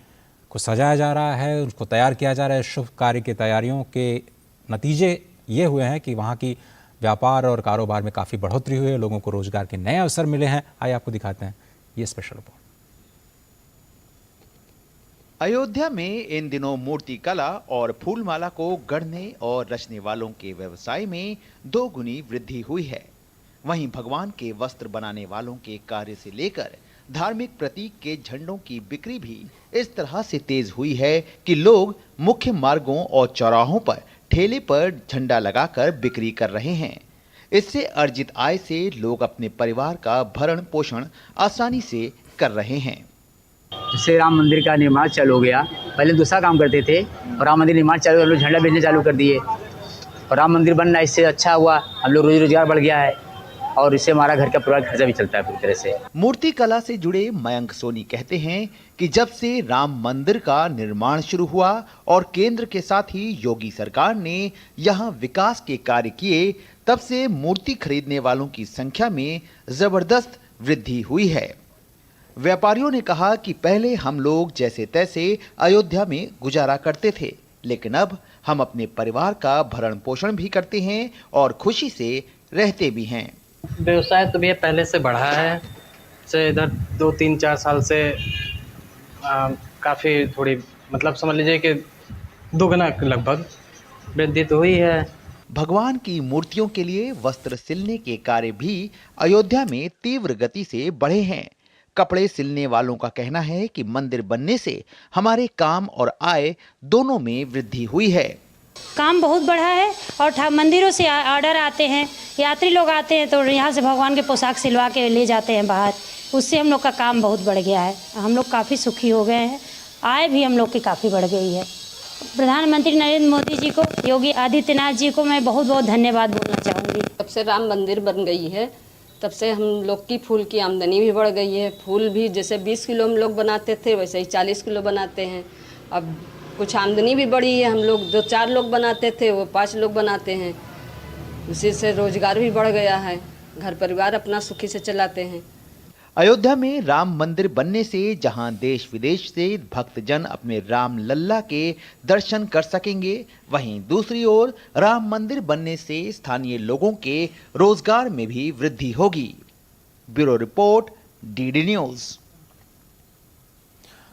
Speaker 1: को सजाया जा रहा है, उसको तैयार किया जा रहा है। शुभ कार्य की तैयारियों के नतीजे ये हुए हैं कि वहाँ की व्यापार और कारोबार में काफ़ी बढ़ोतरी हुई है, लोगों को रोजगार के नए अवसर मिले हैं। आइए आपको दिखाते हैं ये स्पेशल रिपोर्ट।
Speaker 15: अयोध्या में इन दिनों मूर्ति कला और फूलमाला को गढ़ने और रचने वालों के व्यवसाय में दोगुनी वृद्धि हुई है। वहीं भगवान के वस्त्र बनाने वालों के कार्य से लेकर धार्मिक प्रतीक के झंडों की बिक्री भी इस तरह से तेज हुई है कि लोग मुख्य मार्गों और चौराहों पर ठेले पर झंडा लगाकर बिक्री कर रहे हैं। इससे अर्जित आय से लोग अपने परिवार का भरण पोषण आसानी से कर रहे हैं।
Speaker 16: जैसे राम मंदिर का निर्माण चालू हो गया, पहले दूसरा काम करते थे और राम मंदिर निर्माण चालू, हम लोग झंडा बेचने चालू कर दिए और राम मंदिर बनना इससे अच्छा हुआ, हम लोग रोजगार बढ़ गया है और इससे हमारा घर का पूरा खर्चा भी चलता है पूरी तरह से।
Speaker 15: मूर्ति कला से जुड़े मयंक सोनी कहते हैं कि जब से राम मंदिर का निर्माण शुरू हुआ और केंद्र के साथ ही योगी सरकार ने यहां विकास के कार्य किए, तब से मूर्ति खरीदने वालों की संख्या में जबरदस्त वृद्धि हुई है। व्यापारियों ने कहा कि पहले हम लोग जैसे तैसे अयोध्या में गुजारा करते थे, लेकिन अब हम अपने परिवार का भरण पोषण भी करते हैं और खुशी से रहते भी हैं।
Speaker 17: व्यवसाय तो भैया पहले से बढ़ा है, से इधर 2-3-4 साल से काफ़ी थोड़ी मतलब समझ लीजिए कि दोगुना लगभग वृद्धि तो हुई है।
Speaker 15: भगवान की मूर्तियों के लिए वस्त्र सिलने के कार्य भी अयोध्या में तीव्र गति से बढ़े हैं। कपड़े सिलने वालों का कहना है कि मंदिर बनने से हमारे काम और आय दोनों में वृद्धि हुई है।
Speaker 18: काम बहुत बढ़ा है और मंदिरों से ऑर्डर आते हैं, यात्री लोग आते हैं तो यहाँ से भगवान के पोशाक सिलवा के ले जाते हैं बाहर, उससे हम लोग का काम बहुत बढ़ गया है। हम लोग काफ़ी सुखी हो गए हैं, आय भी हम लोग की काफ़ी बढ़ गई है। प्रधानमंत्री नरेंद्र मोदी जी को, योगी आदित्यनाथ जी को मैं बहुत बहुत धन्यवाद बोलना चाहूँगी।
Speaker 19: जब से राम मंदिर बन गई है तब से हम लोग की फूल की आमदनी भी बढ़ गई है। फूल भी जैसे 20 किलो हम लोग बनाते थे वैसे ही 40 किलो बनाते हैं। अब कुछ आमदनी भी बढ़ी है, हम लोग 2-4 लोग बनाते थे वो 5 लोग बनाते हैं, उसी से रोजगार भी बढ़ गया है, घर परिवार अपना सुखी से चलाते हैं।
Speaker 15: अयोध्या में राम मंदिर बनने से जहां देश विदेश से भक्तजन अपने राम लल्ला के दर्शन कर सकेंगे, वहीं दूसरी ओर राम मंदिर बनने से स्थानीय लोगों के रोजगार में भी वृद्धि होगी। Bureau report, DD news.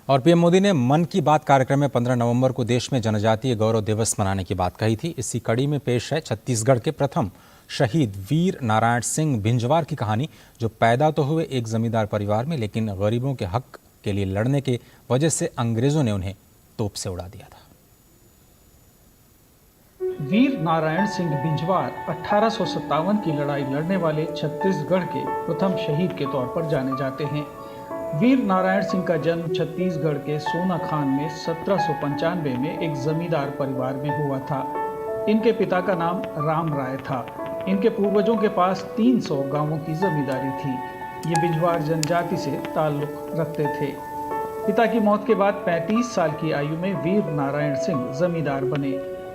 Speaker 1: और पीएम मोदी ने मन की बात कार्यक्रम में 15 नवंबर को देश में जनजातीय गौरव दिवस मनाने की बात कही थी। इसी कड़ी में पेश है छत्तीसगढ़ के प्रथम शहीद वीर नारायण सिंह भिंजवार की कहानी, जो पैदा तो हुए एक जमींदार परिवार में, लेकिन गरीबों के हक के लिए लड़ने के वजह से अंग्रेजों ने उन्हें तोप से उड़ा दिया था।
Speaker 20: वीर नारायण सिंह भिंजवार 1857 की लड़ाई लड़ने वाले छत्तीसगढ़ के प्रथम शहीद के तौर पर जाने जाते हैं। वीर नारायण सिंह का जन्म छत्तीसगढ़ के सोनाखान में 1795 में एक जमींदार परिवार में हुआ था। इनके पिता का नाम राम राय था। इनके पूर्वजों के पास 300 गांवों की जमींदारी थी। ये बिजवार जनजाति से ताल्लुक रखते थे। पिता की मौत के बाद 35 साल की आयु में वीर नारायण सिंह जमींदार बने।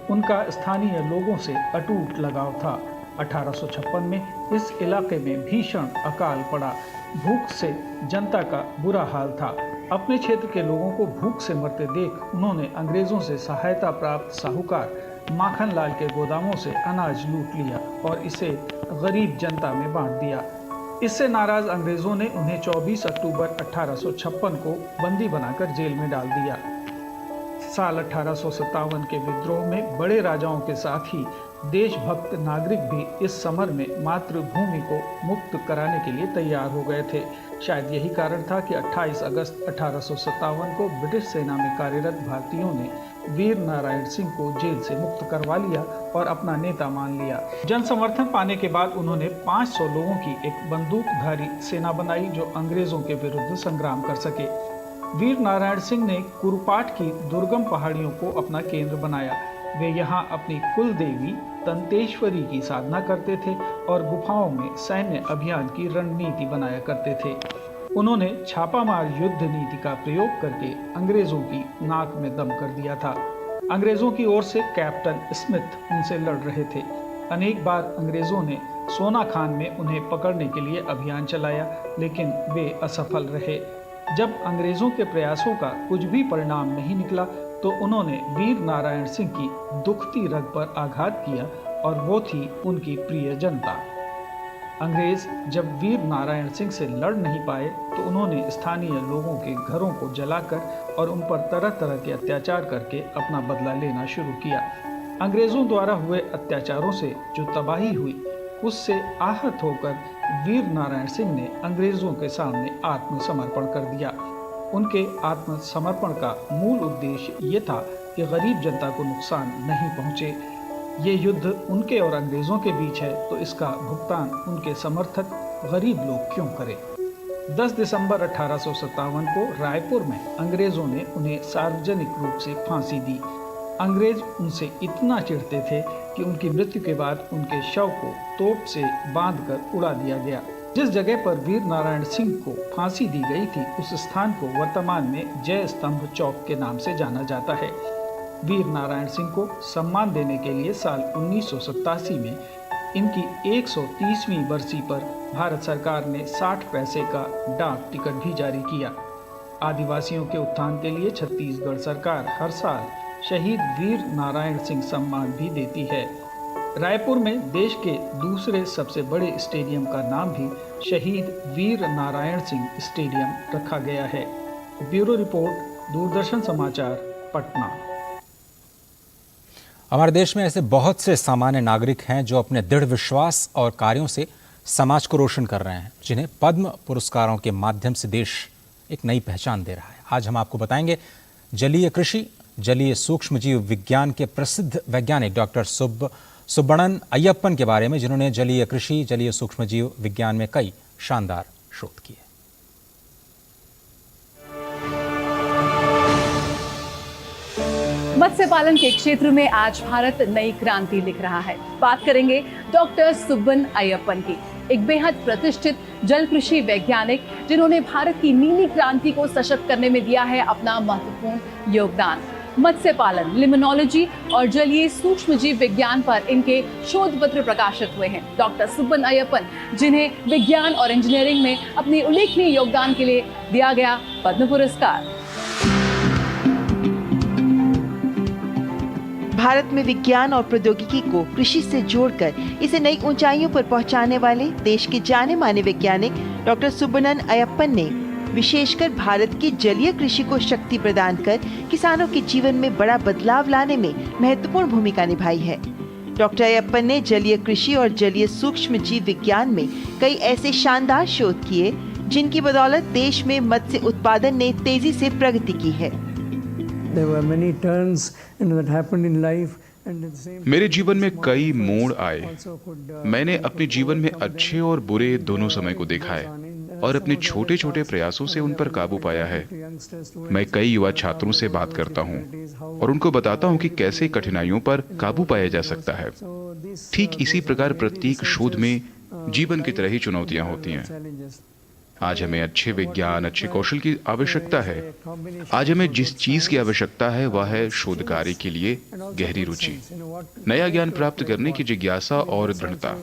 Speaker 20: उनका स्थानीय लोगों से अटूट लगाव था। 1856 में इस इलाके में भीषण अकाल पड़ा। भूख से जनता का बुरा हाल था। अपने क्षेत्र के लोगों को भूख से मरते देख उन्होंने अंग्रेजों से सहायता प्राप्त साहूकार माखनलाल के गोदामों से अनाज लूट लिया और इसे गरीब जनता में बांट दिया। इससे नाराज अंग्रेजों ने उन्हें 24 अक्टूबर 1856 को बंदी बनाकर जेल में डाल दिया। साल 1857 के विद्रोह में बड़े राजाओं के साथ ही देशभक्त नागरिक भी इस समर में मातृभूमि को मुक्त कराने के लिए तैयार हो गए थे। शायद यही कारण था कि 28 अगस्त 1857 को ब्रिटिश सेना में कार्यरत भारतीयों ने वीर नारायण सिंह को जेल से मुक्त करवा लिया और अपना नेता मान लिया। जन समर्थन पाने के बाद उन्होंने 500 लोगों की एक बंदूकधारी सेना बनाई जो अंग्रेजों के विरुद्ध संग्राम कर सके। वीर नारायण सिंह ने कुरुपाट की दुर्गम पहाड़ियों को अपना केंद्र बनाया। वे यहाँ अपनी कुल देवी तंतेश्वरी की साधना करते थे और गुफाओं में सैन्य अभियान की रणनीति बनाया करते थे। उन्होंने छापामार युद्ध नीति का प्रयोग करके अंग्रेजों की नाक में दम कर दिया था। अंग्रेजों की ओर से कैप्टन स्मिथ उनसे लड़ रहे थे। अनेक बार अंग्रेजों ने सोना खान में उन्हें पकड़ने के लिए अभियान चलाया, लेकिन वे असफल रहे। जब अंग्रेजों के प्रयासों का कुछ भी परिणाम नहीं निकला तो उन्होंने वीर नारायण सिंह की दुखती रग पर आघात किया और वो थी उनकी प्रिय जनता। अंग्रेज जब वीर नारायण सिंह से लड़ नहीं पाए तो उन्होंने स्थानीय लोगों के घरों को जलाकर और उन पर तरह तरह के अत्याचार करके अपना बदला लेना शुरू किया। अंग्रेजों द्वारा हुए अत्याचारों से जो तबाही हुई उससे आहत होकर वीर नारायण सिंह ने अंग्रेजों के सामने आत्मसमर्पण कर दिया। उनके आत्मसमर्पण का मूल उद्देश्य ये था कि गरीब जनता को नुकसान नहीं पहुंचे। ये युद्ध उनके और अंग्रेजों के बीच है तो इसका भुगतान उनके समर्थक गरीब लोग क्यों करें। 10 दिसंबर 1857 को रायपुर में अंग्रेजों ने उन्हें सार्वजनिक रूप से फांसी दी। अंग्रेज उनसे इतना चिढ़ते थे कि उनकी मृत्यु के बाद उनके शव को तोप से बांधकर उड़ा दिया गया। जिस जगह पर वीर नारायण सिंह को फांसी दी गई थी उस स्थान को वर्तमान में जय स्तंभ चौक के नाम से जाना जाता है। वीर नारायण सिंह को सम्मान देने के लिए साल 1987 में इनकी 130वीं बरसी पर भारत सरकार ने 60 पैसे का डाक टिकट भी जारी किया। आदिवासियों के उत्थान के लिए छत्तीसगढ़ सरकार हर साल शहीद वीर नारायण सिंह सम्मान भी देती है। रायपुर में देश के दूसरे सबसे बड़े स्टेडियम का नाम भी शहीद वीर नारायण सिंह स्टेडियम रखा गया है। ब्यूरो रिपोर्ट, दूरदर्शन समाचार, पटना।
Speaker 1: हमारे देश में ऐसे बहुत से सामान्य नागरिक हैं जो अपने दृढ़ विश्वास और कार्यों से समाज को रोशन कर रहे हैं, जिन्हें पद्म पुरस्कारों के माध्यम से देश एक नई पहचान दे रहा है। आज हम आपको बताएंगे जलीय कृषि, जलीय सूक्ष्म जीव विज्ञान के प्रसिद्ध वैज्ञानिक डॉक्टर सुब्बणन अय्यप्पन के बारे में, जिन्होंने जलीय कृषि, जलीय सूक्ष्म जीव विज्ञान में कई शानदार शोध किए।
Speaker 21: मत्स्य पालन के क्षेत्र में आज भारत नई क्रांति लिख रहा है। बात करेंगे डॉक्टर सुब्बन अय्यप्पन की, एक बेहद प्रतिष्ठित जल कृषि वैज्ञानिक जिन्होंने भारत की नीली क्रांति को सशक्त करने में दिया है अपना महत्वपूर्ण योगदान। मत्स्य पालन, लिमनोलॉजी और जलीय सूक्ष्म जीव विज्ञान पर इनके शोध पत्र प्रकाशित हुए हैं। डॉक्टर सुब्बन अय्यप्पन, जिन्हें विज्ञान और इंजीनियरिंग में अपने उल्लेखनीय योगदान के लिए दिया गया पद्म पुरस्कार।
Speaker 22: भारत में विज्ञान और प्रौद्योगिकी को कृषि से जोड़कर इसे नई ऊंचाइयों पर पहुंचाने वाले देश के जाने माने वैज्ञानिक डॉक्टर सुब्बणन अय्यप्पन ने विशेषकर भारत की जलीय कृषि को शक्ति प्रदान कर किसानों के जीवन में बड़ा बदलाव लाने में महत्वपूर्ण भूमिका निभाई है। डॉक्टर अय्यप्पन ने जलीय कृषि और जलीय सूक्ष्म जीव विज्ञान में कई ऐसे शानदार शोध किए जिनकी बदौलत देश में मत्स्य उत्पादन ने तेजी से प्रगति की है।
Speaker 23: मेरे जीवन में कई मोड़ आए। मैंने अपने जीवन में अच्छे और बुरे दोनों समय को देखा है और अपने छोटे छोटे प्रयासों से उन पर काबू पाया है। मैं कई युवा छात्रों से बात करता हूं और उनको बताता हूं कि कैसे कठिनाइयों पर काबू पाया जा सकता है। ठीक इसी प्रकार प्रत्येक शोध में जीवन की तरह ही चुनौतियां होती हैं। आज हमें अच्छे विज्ञान, अच्छे कौशल की आवश्यकता है। आज हमें जिस चीज की आवश्यकता है वह है शोध कार्य के लिए गहरी रुचि, नया ज्ञान प्राप्त करने की जिज्ञासा और दृढ़ता।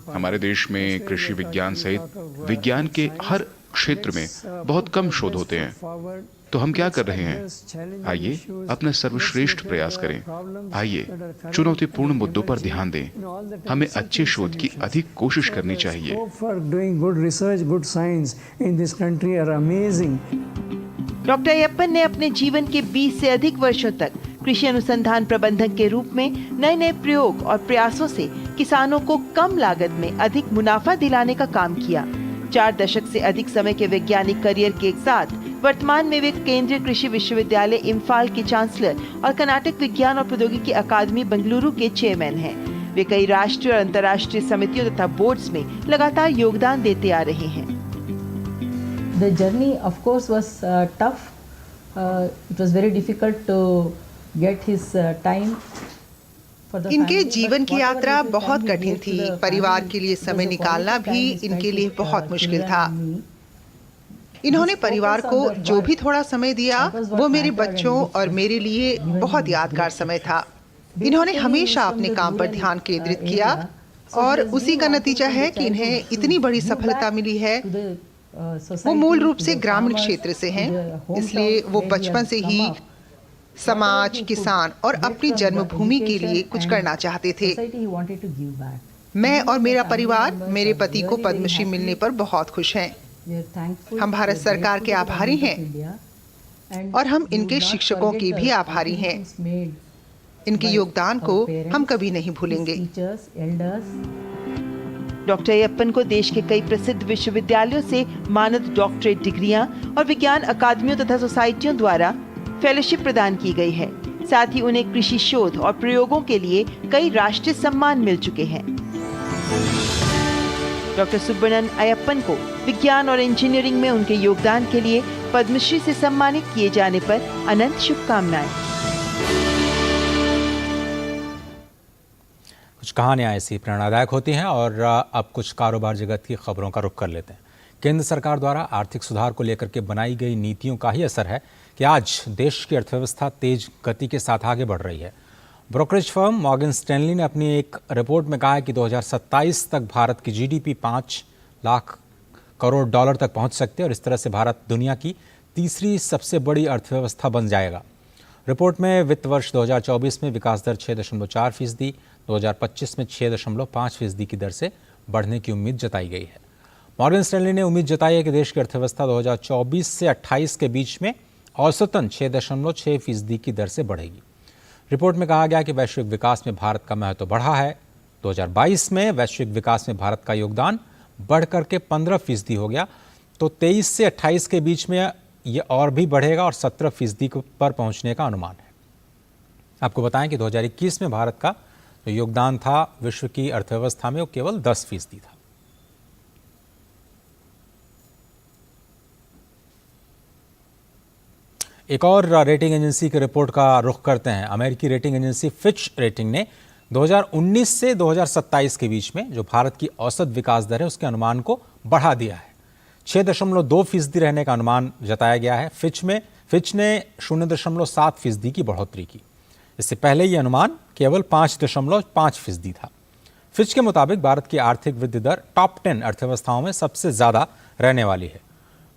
Speaker 23: हमारे देश में कृषि विज्ञान सहित विज्ञान के हर क्षेत्र में बहुत कम शोध होते हैं। तो हम क्या कर रहे हैं? आइए अपना सर्वश्रेष्ठ प्रयास करें। आइए चुनौतीपूर्ण मुद्दों पर ध्यान दें। हमें अच्छे शोध की अधिक कोशिश करनी चाहिए।
Speaker 22: डॉक्टर अय्यप्पन ने अपने जीवन के 20 से अधिक वर्षों तक कृषि अनुसंधान प्रबंधक के रूप में नए नए प्रयोग और प्रयासों से किसानों को कम लागत में अधिक मुनाफा दिलाने का काम किया। 4 दशक से अधिक समय के वैज्ञानिक करियर के साथ वर्तमान में वे केंद्रीय कृषि विश्वविद्यालय इम्फाल के चांसलर और कर्नाटक विज्ञान और प्रौद्योगिकी अकादमी बेंगलुरु के चेयरमैन हैं। वे कई राष्ट्रीय और अंतर्राष्ट्रीय समितियों तथा बोर्ड्स में लगातार योगदान देते आ रहे हैं।
Speaker 3: The journey, of course, was tough. It was very difficult to get his time.
Speaker 4: इनके जीवन की यात्रा बहुत कठिन थी। परिवार के लिए समय निकालना भी इनके लिए बहुत मुश्किल था। इन्होंने परिवार को जो भी थोड़ा समय दिया वो मेरे बच्चों और मेरे लिए बहुत यादगार समय था। इन्होंने हमेशा अपने काम पर ध्यान केंद्रित किया और उसी का नतीजा है कि इन्हें इतनी बड़ी सफलता मिली है। वो मूल रूप से ग्रामीण क्षेत्र से हैं, इसलिए वो बचपन से ही समाज, किसान और अपनी जन्मभूमि के लिए कुछ करना चाहते थे। मैं और मेरा परिवार मेरे पति को पद्मश्री मिलने पर बहुत खुश हैं। हम भारत सरकार के आभारी हैं और हम इनके शिक्षकों के भी आभारी हैं। इनके योगदान को हम कभी नहीं भूलेंगे।
Speaker 22: डॉक्टर अयप्पन को देश के कई प्रसिद्ध विश्वविद्यालयों से मानद डॉक्टरेट डिग्रियां और विज्ञान अकादमियों तथा सोसाइटियों द्वारा फेलोशिप प्रदान की गई है। साथ ही उन्हें कृषि शोध और प्रयोगों के लिए कई राष्ट्रीय सम्मान मिल चुके हैं। डॉक्टर सुब्बनन अयप्पन को विज्ञान और इंजीनियरिंग में उनके योगदान के लिए पद्मश्री से सम्मानित किए जाने पर अनंत शुभकामनाएं।
Speaker 1: कुछ कहानियां ऐसी प्रेरणादायक होती हैं और अब कुछ कारोबार जगत की खबरों का रुख कर लेते हैं। केंद्र सरकार द्वारा आर्थिक सुधार को लेकर के बनाई गई नीतियों का ही असर है कि आज देश की अर्थव्यवस्था तेज गति के साथ आगे बढ़ रही है। ब्रोकरेज फर्म मॉर्गन स्टैनली ने अपनी एक रिपोर्ट में कहा है कि 2027 तक भारत की जीडीपी 5 लाख करोड़ डॉलर तक पहुंच सकती है और इस तरह से भारत दुनिया की तीसरी सबसे बड़ी अर्थव्यवस्था बन जाएगा। रिपोर्ट में वित्त वर्ष 2024 में विकास दर 6.4%, 2025 में 6.5% की दर से बढ़ने की उम्मीद जताई गई है। मॉर्गन स्टैनली ने उम्मीद जताई है कि देश की अर्थव्यवस्था 2024 से 28 के बीच में औसतन 6.6% की दर से बढ़ेगी। रिपोर्ट में कहा गया कि वैश्विक विकास में भारत का महत्व बढ़ा है। 2022 में वैश्विक विकास में भारत का योगदान बढ़कर के 15% हो गया, तो 23 से 28 के बीच में ये और भी बढ़ेगा और 17% पर पहुंचने का अनुमान है। आपको बताएं कि 2021 में भारत का जो योगदान था विश्व की अर्थव्यवस्था में वो केवल 10% था। एक और रेटिंग एजेंसी की रिपोर्ट का रुख करते हैं। अमेरिकी रेटिंग एजेंसी फिच रेटिंग ने 2019 से 2027 के बीच में जो भारत की औसत विकास दर है उसके अनुमान को बढ़ा दिया है। 6.2% रहने का अनुमान जताया गया है। फिच ने 0.7% की बढ़ोतरी की। इससे पहले ये अनुमान केवल 5.5% था। फिच के मुताबिक भारत की आर्थिक वृद्धि दर टॉप 10 अर्थव्यवस्थाओं में सबसे ज्यादा रहने वाली है।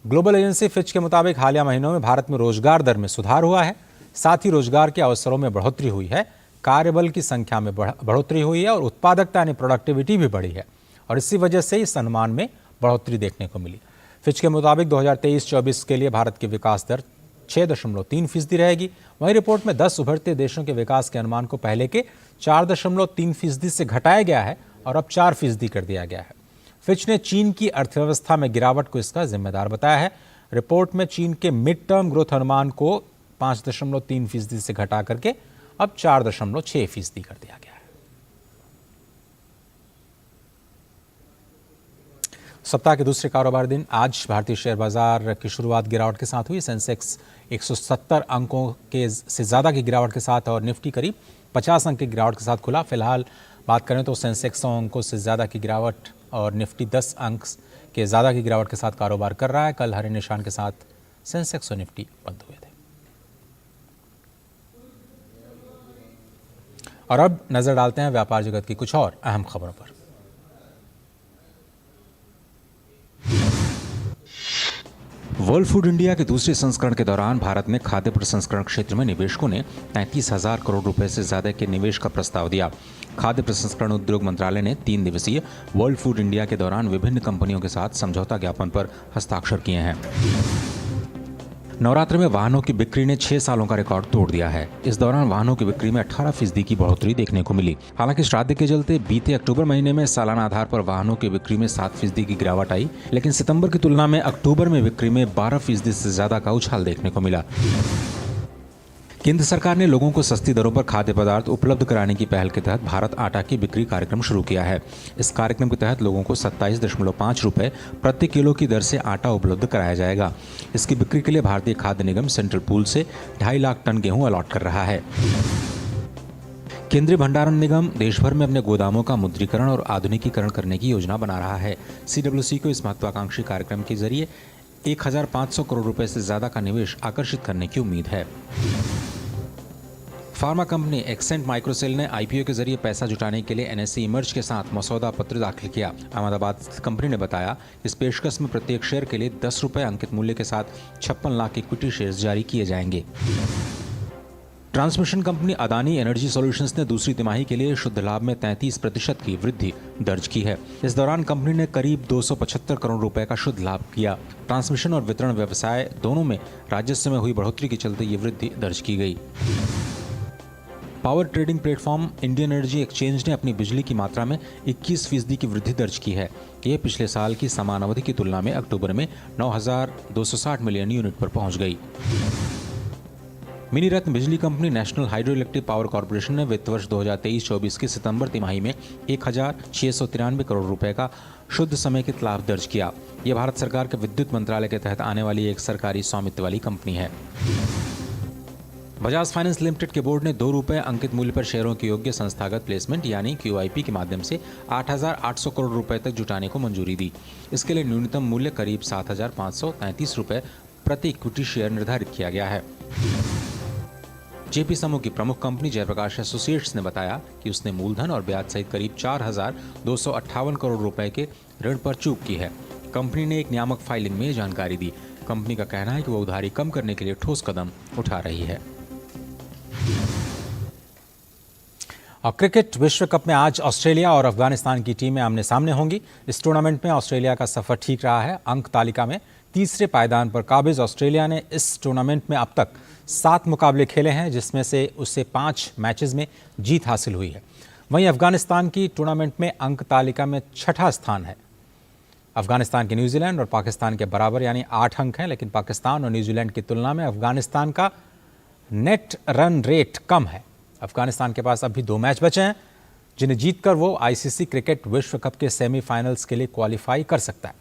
Speaker 1: ग्लोबल एजेंसी फिच के मुताबिक हालिया महीनों में भारत में रोजगार दर में सुधार हुआ है, साथ ही रोजगार के अवसरों में बढ़ोतरी हुई है, कार्यबल की संख्या में बढ़ोतरी हुई है और उत्पादकता यानी प्रोडक्टिविटी भी बढ़ी है और इसी वजह से इस अनुमान में बढ़ोतरी देखने को मिली। फिच के मुताबिक 2023-24 के लिए भारत की विकास दर 6.3% रहेगी। वहीं रिपोर्ट में 10 उभरते देशों के विकास के अनुमान को पहले के 4.3% से घटाया गया है और अब 4% कर दिया गया है। फिच ने चीन की अर्थव्यवस्था में गिरावट को इसका जिम्मेदार बताया है। रिपोर्ट में चीन के मिड टर्म ग्रोथ अनुमान को 5.3% से घटा करके अब 4.6% कर दिया गया है। सप्ताह के दूसरे कारोबार दिन आज भारतीय शेयर बाजार की शुरुआत गिरावट के साथ हुई। सेंसेक्स 170 अंकों के से ज़्यादा की गिरावट के साथ और निफ्टी करीब 50 अंक की गिरावट के साथ खुला। फिलहाल बात करें तो सेंसेक्स 100 अंकों से ज़्यादा की गिरावट और निफ्टी 10 अंक के ज़्यादा की गिरावट के साथ कारोबार कर रहा है। कल हरे निशान के साथ सेंसेक्स और निफ्टी बंद हुए थे। और अब नजर डालते हैं व्यापार जगत की कुछ और अहम खबरों पर। वर्ल्ड फूड इंडिया के दूसरे संस्करण के दौरान भारत में खाद्य प्रसंस्करण क्षेत्र में निवेशकों ने 33,000 करोड़ रुपए से ज्यादा के निवेश का प्रस्ताव दिया। खाद्य प्रसंस्करण उद्योग मंत्रालय ने 3 दिवसीय वर्ल्ड फूड इंडिया के दौरान विभिन्न कंपनियों के साथ समझौता ज्ञापन पर हस्ताक्षर किए हैं। नवरात्र में वाहनों की बिक्री ने 6 सालों का रिकॉर्ड तोड़ दिया है। इस दौरान वाहनों की बिक्री में 18% की बढ़ोतरी देखने को मिली। हालांकि श्राद्ध के चलते बीते अक्टूबर महीने में सालाना आधार पर वाहनों की बिक्री में 7% की गिरावट आई, लेकिन सितंबर की तुलना में अक्टूबर में बिक्री में 12% से ज्यादा का उछाल देखने को मिला। केंद्र सरकार ने लोगों को सस्ती दरों पर खाद्य पदार्थ उपलब्ध कराने की पहल के तहत भारत आटा की बिक्री कार्यक्रम शुरू किया है। इस कार्यक्रम के तहत लोगों को 27.5 रुपए प्रति किलो की दर से आटा उपलब्ध कराया जाएगा। इसकी बिक्री के लिए भारतीय खाद्य निगम सेंट्रल पूल से 2.5 लाख टन गेहूं अलॉट कर रहा है। केंद्रीय भंडारण निगम देश भर में अपने गोदामों का मुद्रीकरण और आधुनिकीकरण करने की योजना बना रहा है। CWC को इस महत्वाकांक्षी कार्यक्रम के जरिए 1500 करोड़ रुपए से ज्यादा का निवेश आकर्षित करने की उम्मीद है। फार्मा कंपनी एक्सेंट माइक्रोसेल ने IPO के जरिए पैसा जुटाने के लिए NSE इमर्ज के साथ मसौदा पत्र दाखिल किया। अहमदाबाद कंपनी ने बताया इस पेशकश में प्रत्येक शेयर के लिए 10 रुपए अंकित मूल्य के साथ 56 लाख इक्विटी शेयर्स जारी किए जाएंगे। Transmission company Adani energy solutions ने दूसरी तिमाही के लिए शुद्ध लाभ में 33% की वृद्धि दर्ज की है। इस दौरान कंपनी ने करीब 275 करोड़ रुपए का शुद्ध लाभ किया। ट्रांसमिशन और वितरण व्यवसाय दोनों में राजस्व में हुई बढ़ोतरी के चलते ये वृद्धि दर्ज की गई। Power trading platform Indian energy exchange ने अपनी बिजली की मात्रा में 21% की वृद्धि दर्ज की है। ये पिछले साल की समान अवधि की तुलना में अक्टूबर में 9,260 मिलियन यूनिट पर पहुंच गई। मिनी रत्न बिजली company national hydro electric power corporation ने वित्त वर्ष 2023-24 की सितंबर तिमाही में 1,693 करोड़ रुपए का शुद्ध समेकित लाभ दर्ज किया। यह भारत सरकार के विद्युत मंत्रालय के तहत आने वाली एक सरकारी स्वामित्व वाली कंपनी है। बजाज फाइनेंस लिमिटेड के बोर्ड ने 2 रुपए अंकित मूल्य पर शेयरों की योग्य संस्थागत प्लेसमेंट यानी QIP के माध्यम से 8,800 करोड़ रुपए तक जुटाने को मंजूरी दी। इसके लिए न्यूनतम मूल्य करीब 7,533 रुपए प्रति इक्विटी शेयर निर्धारित किया गया है। JP समूह की प्रमुख कंपनी जयप्रकाश एसोसिएट्स ने बताया कि उसने मूलधन और ब्याज सहित करीब 4,258 करोड़ रुपए के ऋण पर चूक की है। कंपनी ने एक नियामक फाइलिंग में जानकारी दी। कंपनी का कहना है कि वो उधारी कम करने के लिए ठोस कदम उठा रही है। और क्रिकेट विश्व कप में आज ऑस्ट्रेलिया और अफगानिस्तान की टीमें आमने सामने होंगी। इस टूर्नामेंट में ऑस्ट्रेलिया का सफर ठीक रहा है। अंक तालिका में तीसरे पायदान पर काबिज ऑस्ट्रेलिया ने इस टूर्नामेंट में अब तक 7 मुकाबले खेले हैं, जिसमें से उसे 5 मैचेस में जीत हासिल हुई है। वहीं अफगानिस्तान की टूर्नामेंट में अंक तालिका में 6ठा स्थान है। अफगानिस्तान के न्यूजीलैंड और पाकिस्तान के बराबर यानी 8 अंक हैं, लेकिन पाकिस्तान और न्यूजीलैंड की तुलना में अफगानिस्तान का नेट रन रेट कम है। अफगानिस्तान के पास अभी 2 मैच बचे हैं, जिन्हें जीतकर वो ICC क्रिकेट विश्व कप के सेमीफाइनल्स के लिए क्वालिफाई कर सकता है।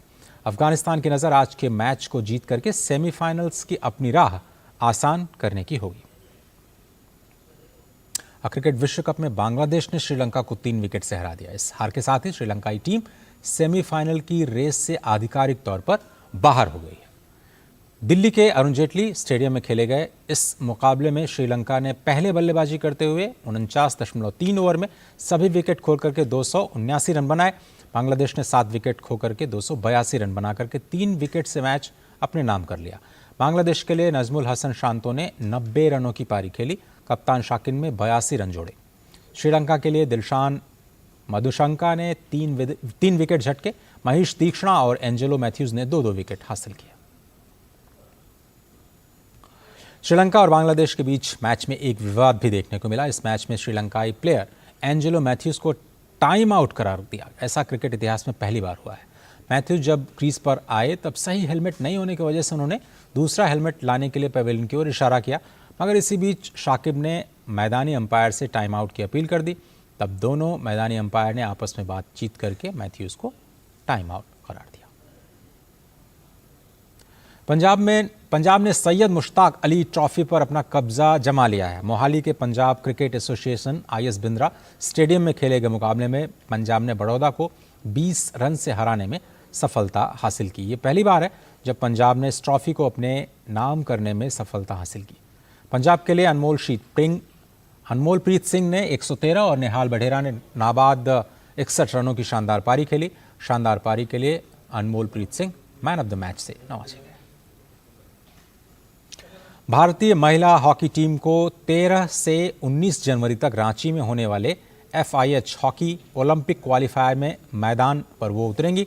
Speaker 1: अफगानिस्तान की नज़र आज के मैच को जीत करके सेमीफाइनल्स की अपनी राह आसान करने की होगी। क्रिकेट विश्व कप में बांग्लादेश ने श्रीलंका को 3 विकेट से हरा दिया। इस हार के साथ ही श्रीलंकाई टीम सेमीफाइनल की रेस से आधिकारिक तौर पर बाहर हो गई है। दिल्ली के अरुण जेटली स्टेडियम में खेले गए इस मुकाबले में श्रीलंका ने पहले बल्लेबाजी करते हुए 49.3 ओवर में सभी विकेट खोल करके 279 रन बनाए। बांग्लादेश ने 7 विकेट खो करके 282 रन बना करके 3 विकेट से मैच अपने नाम कर लिया। बांग्लादेश के लिए नजमुल हसन शांतो ने 90 रनों की पारी खेली। कप्तान शाकिन में 82 रन जोड़े। श्रीलंका के लिए दिलशान मधुशंका ने 3 विकेट झटके। महेश तीक्ष्णा और एंजेलो मैथ्यूज ने 2-2 विकेट हासिल किए। श्रीलंका और बांग्लादेश के बीच मैच में एक विवाद भी देखने को मिला। इस मैच में श्रीलंकाई प्लेयर एंजेलो मैथ्यूज को टाइम आउट करार दिया। ऐसा क्रिकेट इतिहास में पहली बार हुआ है। मैथ्यूज जब क्रीज पर आए तब सही हेलमेट नहीं होने की वजह से उन्होंने दूसरा हेलमेट लाने के लिए पेवेलियन की ओर इशारा किया, मगर इसी बीच शाकिब ने मैदानी अंपायर से टाइम आउट की अपील कर दी। तब दोनों मैदानी अंपायर ने आपस में बातचीत करके मैथ्यूज को टाइम आउट करार दिया। पंजाब ने सैयद मुश्ताक अली ट्रॉफी पर अपना कब्जा जमा लिया है। मोहाली के Punjab cricket association IS Bindra stadium में खेले गए मुकाबले में पंजाब ने बड़ौदा को 20 रन से हराने में सफलता हासिल की। ये पहली बार है जब पंजाब ने इस ट्रॉफी को अपने नाम करने में सफलता हासिल की। पंजाब के लिए अनमोलप्रीत सिंह ने 113 और निहाल बढेरा ने नाबाद 61 रनों की शानदार पारी खेली। शानदार पारी के लिए Anmolpreet Singh man of the match से नवाजे गए। भारतीय महिला हॉकी टीम को 13 से 19 जनवरी तक रांची में होने वाले FIH हॉकी ओलंपिक क्वालिफायर में मैदान पर वो उतरेंगी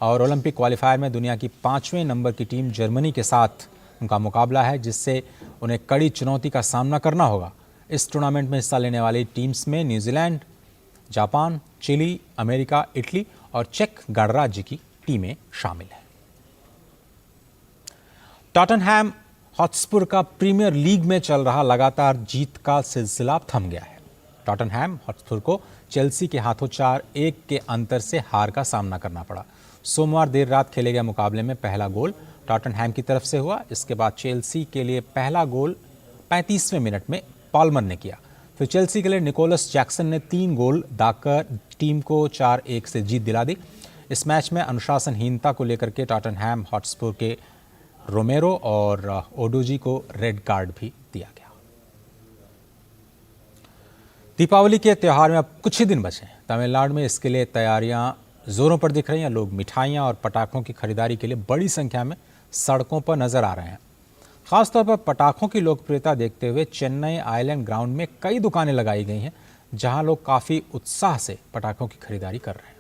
Speaker 1: और ओलंपिक क्वालिफायर में दुनिया की 5वें नंबर की टीम जर्मनी के साथ उनका मुकाबला है जिससे उन्हें कड़ी चुनौती का सामना करना होगा। इस टूर्नामेंट में हिस्सा लेने वाली टीम्स में New Zealand, Japan, Chile, America, Italy और चेक गणराज्य की टीमें शामिल हैं। टॉटनहैम हॉटस्पर का प्रीमियर लीग में चल रहा लगातार जीत का सिलसिला थम गया है। टॉटनहैम हॉटस्पर को चेल्सी के हाथों 4-1 के अंतर से हार का सामना करना पड़ा। सोमवार देर रात खेले गए मुकाबले में पहला गोल टॉटनहैम की तरफ से हुआ। इसके बाद चेल्सी के लिए पहला गोल 35वें मिनट में पाल्मर ने किया। फिर चेल्सी के लिए निकोलस जैक्सन ने 3 गोल दागकर टीम को 4-1 से जीत दिला दी। इस मैच में अनुशासनहीनता को लेकर के टॉटनहैम हॉटस्पर के रोमेरो और ओडोजी को रेड कार्ड भी दिया गया। दीपावली के त्यौहार में अब कुछ ही दिन बचे हैं। तमिलनाडु में इसके लिए तैयारियां जोरों पर दिख रही हैं। लोग मिठाइयां और पटाखों की खरीदारी के लिए बड़ी संख्या में सड़कों पर नजर आ रहे हैं। खासतौर पर पटाखों की लोकप्रियता देखते हुए चेन्नई आइलैंड ग्राउंड में कई दुकानें लगाई गई हैं, जहां लोग काफी उत्साह से पटाखों की खरीदारी कर रहे हैं।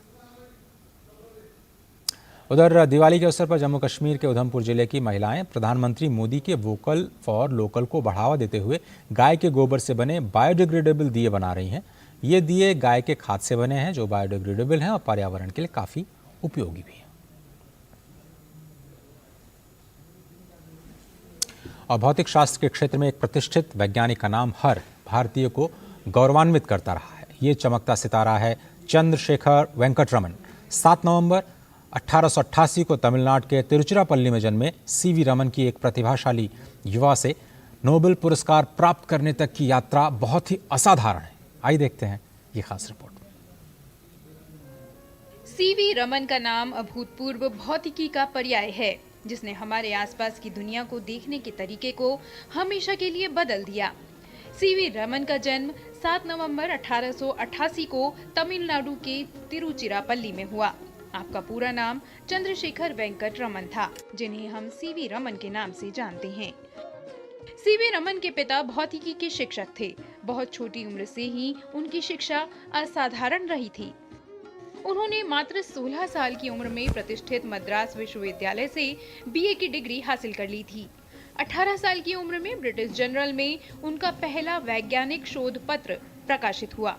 Speaker 1: उधर दिवाली के अवसर पर जम्मू कश्मीर के उधमपुर जिले की महिलाएं प्रधानमंत्री मोदी के वोकल फॉर लोकल को बढ़ावा देते हुए गाय के गोबर से बने बायोडिग्रेडेबल दिए बना रही हैं। ये दिए गाय के खाद से बने हैं जो बायोडिग्रेडेबल हैं और पर्यावरण के लिए काफी उपयोगी भी हैं। और भौतिक शास्त्र के क्षेत्र में एक प्रतिष्ठित वैज्ञानिक का नाम हर भारतीय को गौरवान्वित करता रहा है। ये चमकता सितारा है चंद्रशेखर वेंकट रमन। 7 नवंबर 1888 को तमिलनाडु के तिरुचिरापल्ली में जन्मे सीवी रमन की एक प्रतिभाशाली युवा से नोबेल पुरस्कार प्राप्त करने तक की यात्रा बहुत ही असाधारण है। आइए देखते हैं ये खास रिपोर्ट।
Speaker 5: सीवी रमन का नाम अभूतपूर्व भौतिकी का पर्याय है, जिसने हमारे आसपास की दुनिया को देखने के तरीके को हमेशा के लिए बदल दिया। सीवी रमन का जन्म 7 नवंबर 1888 को तमिलनाडु के तिरुचिरापल्ली में हुआ। आपका पूरा नाम चंद्रशेखर वेंकट रमन था, जिन्हें हम सीवी रमन के नाम से जानते हैं। सीवी रमन के पिता भौतिकी के शिक्षक थे। बहुत छोटी उम्र से ही उनकी शिक्षा असाधारण रही थी। उन्होंने मात्र 16 साल की उम्र में प्रतिष्ठित मद्रास विश्वविद्यालय से बीए की डिग्री हासिल कर ली थी। 18 साल की उम्र में ब्रिटिश जर्नल में उनका पहला वैज्ञानिक शोध पत्र प्रकाशित हुआ।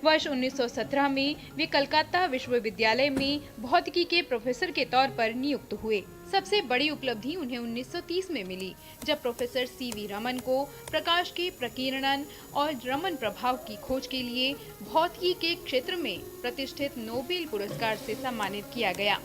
Speaker 5: वर्ष 1917 में वे कलकत्ता विश्वविद्यालय में भौतिकी के प्रोफेसर के तौर पर नियुक्त हुए। सबसे बड़ी उपलब्धि उन्हें 1930 में मिली, जब प्रोफेसर सीवी रमन को प्रकाश के प्रकीर्णन और रमन प्रभाव की खोज के लिए भौतिकी के क्षेत्र में प्रतिष्ठित नोबेल पुरस्कार से सम्मानित किया गया।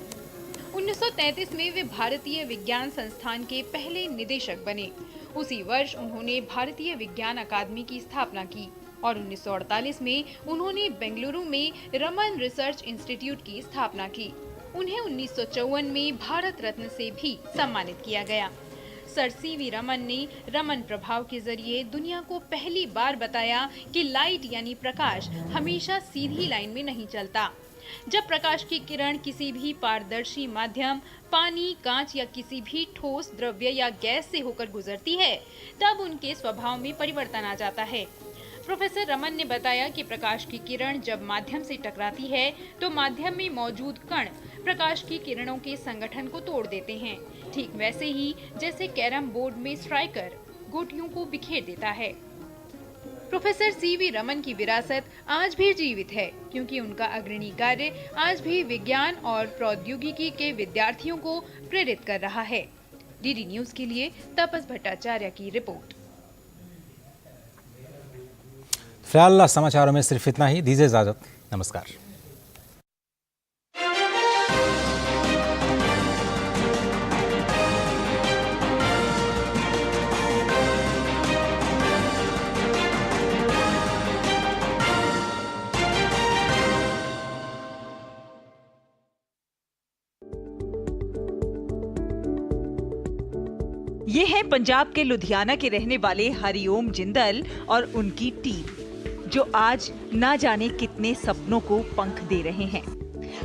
Speaker 5: 1933 में वे भारतीय विज्ञान संस्थान के पहले निदेशक बने। उसी वर्ष उन्होंने भारतीय विज्ञान अकादमी की स्थापना की और 1948 में उन्होंने बेंगलुरु में रमन रिसर्च इंस्टीट्यूट की स्थापना की। उन्हें 1954 में भारत रत्न से भी सम्मानित किया गया। सर सीवी रमन ने रमन प्रभाव के जरिए दुनिया को पहली बार बताया कि लाइट यानी प्रकाश हमेशा सीधी लाइन में नहीं चलता। जब प्रकाश की किरण किसी भी पारदर्शी माध्यम, पानी, कांच या किसी भी ठोस द्रव्य या गैस से होकर गुजरती है, तब उनके स्वभाव में परिवर्तन आ जाता है। प्रोफेसर रमन ने बताया कि प्रकाश की किरण जब माध्यम से टकराती है तो माध्यम में मौजूद कण प्रकाश की किरणों के संगठन को तोड़ देते हैं, ठीक वैसे ही जैसे कैरम बोर्ड में स्ट्राइकर गोटियों को बिखेर देता है। प्रोफेसर सीवी रमन की विरासत आज भी जीवित है, क्योंकि उनका अग्रणी कार्य आज भी विज्ञान और प्रौद्योगिकी के विद्यार्थियों को प्रेरित कर रहा है। डीडी न्यूज के लिए तपस भट्टाचार्य की रिपोर्ट।
Speaker 1: फिलहाल समाचारों में सिर्फ इतना ही। दीजिए इजाजत। नमस्कार।
Speaker 6: ये है पंजाब के लुधियाना के रहने वाले हरिओम जिंदल और उनकी टीम, जो आज ना जाने कितने सपनों को पंख दे रहे हैं।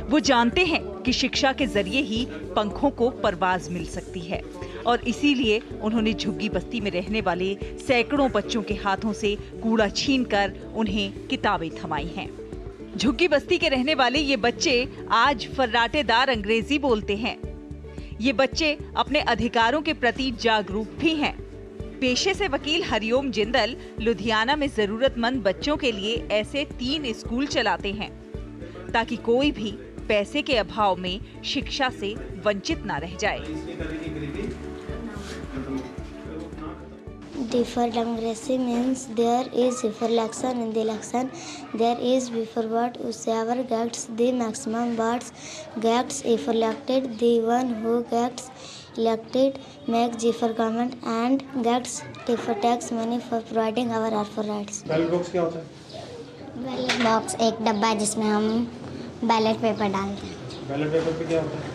Speaker 6: वो जानते हैं कि शिक्षा के जरिए ही पंखों को परवाज मिल सकती है और इसीलिए उन्होंने झुग्गी बस्ती में रहने वाले सैकड़ों बच्चों के हाथों से कूड़ा छीनकर उन्हें किताबें थमाई हैं। झुग्गी बस्ती के रहने वाले ये बच्चे आज फर्राटेदार अंग्रेजी बोलते हैं। ये बच्चे अपने अधिकारों के प्रति जागरूक भी हैं। पेशे से वकील हरिओम जिंदल लुधियाना में जरूरतमंद बच्चों के लिए ऐसे 3 स्कूल चलाते हैं ताकि कोई भी पैसे के अभाव में शिक्षा से वंचित ना रह जाए।
Speaker 7: Deferred democracy means there is before election. In the election, there is before vote whoever gets the maximum votes gets if elected. The one who gets elected makes defer government and gets defer tax money for providing our for rights.
Speaker 9: Ballot box क्या होता है?
Speaker 7: Ballot box एक डब्बा है जिसमें हम ballot paper डालते हैं।
Speaker 9: बैलेट पेपर पे क्या होता है?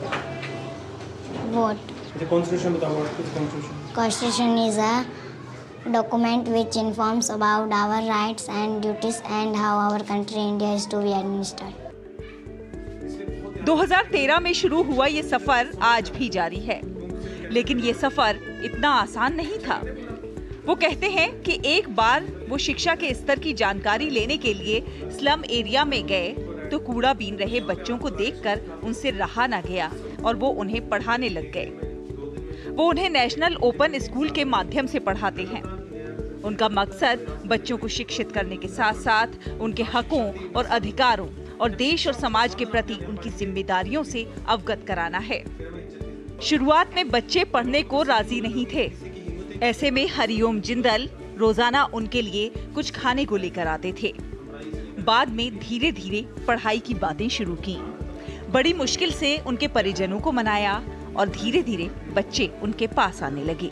Speaker 7: वोट।
Speaker 9: अच्छा, कॉन्स्टिट्यूशन बताओ, what is constitution?
Speaker 7: Constitution is a document which informs about our rights and duties and how our country India is to be administered.
Speaker 6: 2013 में शुरू हुआ ये सफर आज भी जारी है, लेकिन ये सफर इतना आसान नहीं था। वो कहते हैं कि एक बार वो शिक्षा के स्तर की जानकारी लेने के लिए स्लम एरिया में गए तो कूड़ा बीन रहे बच्चों को देखकर उनसे रहा ना गया और वो उन्हें पढ़ाने लग गए। वो उन्हें नेशनल ओपन स्कूल के माध्यम से पढ़ाते हैं। उनका मकसद बच्चों को शिक्षित करने के साथ साथ उनके हकों और अधिकारों और देश और समाज के प्रति उनकी जिम्मेदारियों से अवगत कराना है। शुरुआत में बच्चे पढ़ने को राजी नहीं थे। ऐसे में हरिओम जिंदल रोजाना उनके लिए कुछ खाने को लेकर आते थे। बाद में धीरे धीरे पढ़ाई की बातें शुरू की। बड़ी मुश्किल से उनके परिजनों को मनाया और धीरे धीरे बच्चे उनके पास आने लगे।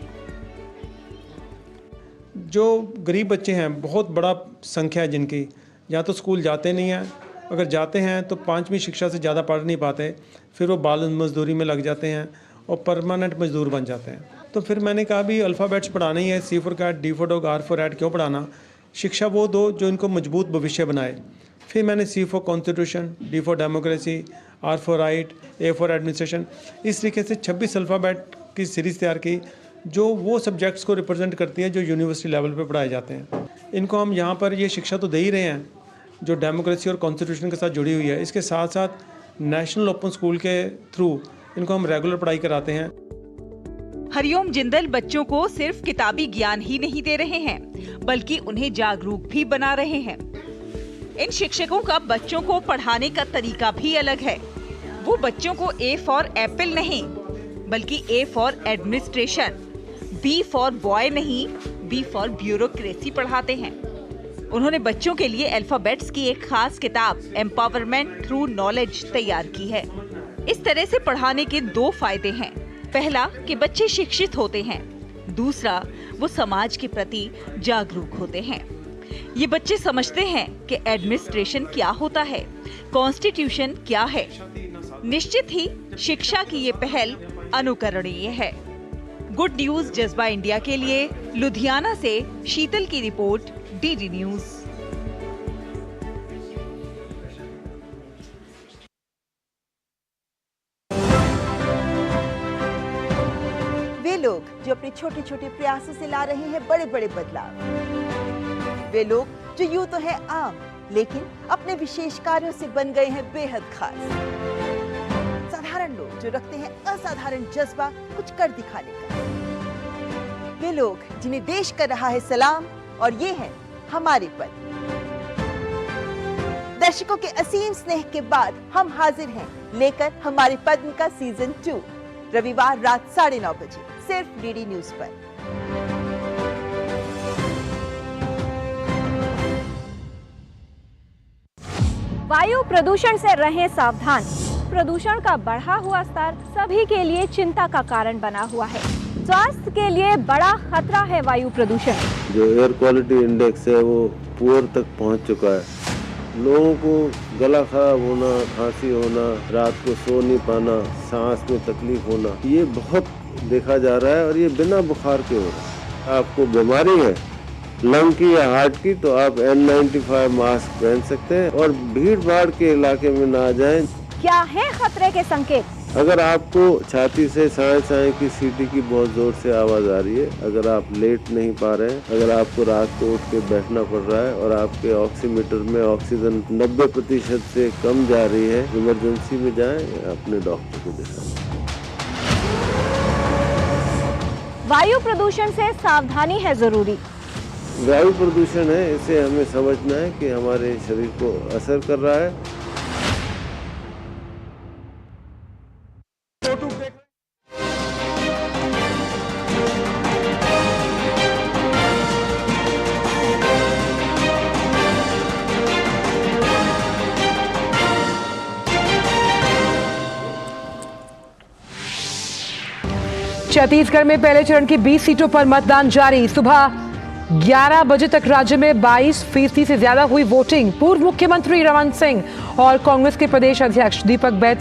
Speaker 9: जो गरीब बच्चे हैं, बहुत बड़ा संख्या है जिनकी या तो स्कूल जाते नहीं हैं, अगर जाते हैं तो 5वीं शिक्षा से ज़्यादा पढ़ नहीं पाते, फिर वो बाल मजदूरी में लग जाते हैं और परमानेंट मजदूर बन जाते हैं। तो फिर मैंने कहा भी अल्फ़ाबेट्स पढ़ाना ही है, C for cat, D for dog, R for rat क्यों पढ़ाना, शिक्षा वो दो जो इनको मजबूत भविष्य बनाए। फिर मैंने C for constitution, D for democracy, R for right, A for administration, इस तरीके से 26 अल्फ़ाबेट की सीरीज़ तैयार की जो वो सब्जेक्ट्स को रिप्रेजेंट करती हैं जो यूनिवर्सिटी लेवल पे पढ़ाए जाते हैं। इनको हम यहाँ पर ये शिक्षा तो दे ही रहे हैं जो डेमोक्रेसी और कॉन्स्टिट्यूशन के साथ जुड़ी हुई है। इसके साथ साथ नेशनल ओपन स्कूल के थ्रू इनको हम रेगुलर पढ़ाई कराते हैं।
Speaker 6: हरिओम जिंदल बच्चों को सिर्फ किताबी ज्ञान ही नहीं दे रहे हैं, बल्कि उन्हें जागरूक भी बना रहे हैं। इन शिक्षकों का बच्चों को पढ़ाने का तरीका भी अलग है। वो बच्चों को A फॉर एप्पल नहीं, बल्कि A for administration, B for boy नहीं, B फॉर ब्यूरोक्रेसी पढ़ाते हैं। उन्होंने बच्चों के लिए अल्फाबेट्स की एक खास किताब एम्पावरमेंट थ्रू नॉलेज तैयार की है। इस तरह से पढ़ाने के 2 फायदे हैं। पहला कि बच्चे शिक्षित होते हैं, दूसरा वो समाज के प्रति जागरूक होते हैं। ये बच्चे समझते हैं कि एडमिनिस्ट्रेशन क्या होता है, कॉन्स्टिट्यूशन क्या है। निश्चित ही शिक्षा की ये पहल अनुकरणीय है। गुड न्यूज जज्बा इंडिया के लिए लुधियाना से शीतल की रिपोर्ट, DD न्यूज।
Speaker 22: वे लोग जो अपने छोटे छोटे प्रयासों से ला रहे हैं बड़े बड़े बदलाव। वे लोग जो यूं तो है आम, लेकिन अपने विशेष कार्यों से बन गए हैं बेहद खास। साधारण लोग जो रखते हैं असाधारण जज्बा कुछ कर दिखाने का। वे लोग जिन्हें देश कर रहा है सलाम, और ये है हमारे पद्म। दर्शकों के असीम स्नेह के बाद हम हाजिर हैं लेकर हमारे पद्म का सीजन 2, रविवार रात 9:30 बजे सिर्फ DD न्यूज पर।
Speaker 10: वायु प्रदूषण से रहें सावधान। प्रदूषण का बढ़ा हुआ स्तर सभी के लिए चिंता का कारण बना हुआ है। स्वास्थ्य के लिए बड़ा खतरा है वायु प्रदूषण।
Speaker 24: जो एयर क्वालिटी इंडेक्स है वो पुअर तक पहुंच चुका है। लोगों को गला खराब होना, खांसी होना, रात को सो नहीं पाना, सांस में तकलीफ होना, ये बहुत देखा जा रहा है और ये बिना बुखार के हो रहा है। आपको बीमारी है लंग की या हार्ट की तो आप N95 मास्क पहन सकते हैं और भीड़ भाड़ के इलाके में ना जाएं।
Speaker 10: क्या है खतरे के संकेत?
Speaker 24: अगर आपको छाती से सांय सांय की सीटी की बहुत जोर से आवाज आ रही है, अगर आप लेट नहीं पा रहे हैं, अगर आपको रात को उठ के बैठना पड़ रहा है और आपके ऑक्सीमीटर में ऑक्सीजन 90% से कम जा रही है, इमरजेंसी में जाएं, अपने डॉक्टर को दिखाएं।
Speaker 10: वायु प्रदूषण से सावधानी है जरूरी।
Speaker 24: वायु प्रदूषण है, इसे हमें समझना है कि हमारे शरीर को असर कर रहा है।
Speaker 8: छत्तीसगढ़ में पहले चरण की 20 सीटों पर मतदान जारी। सुबह 11 बजे तक राज्य में 22% से ज्यादा हुई वोटिंग। पूर्व मुख्यमंत्री रमन सिंह और कांग्रेस के प्रदेश अध्यक्ष दीपक बैद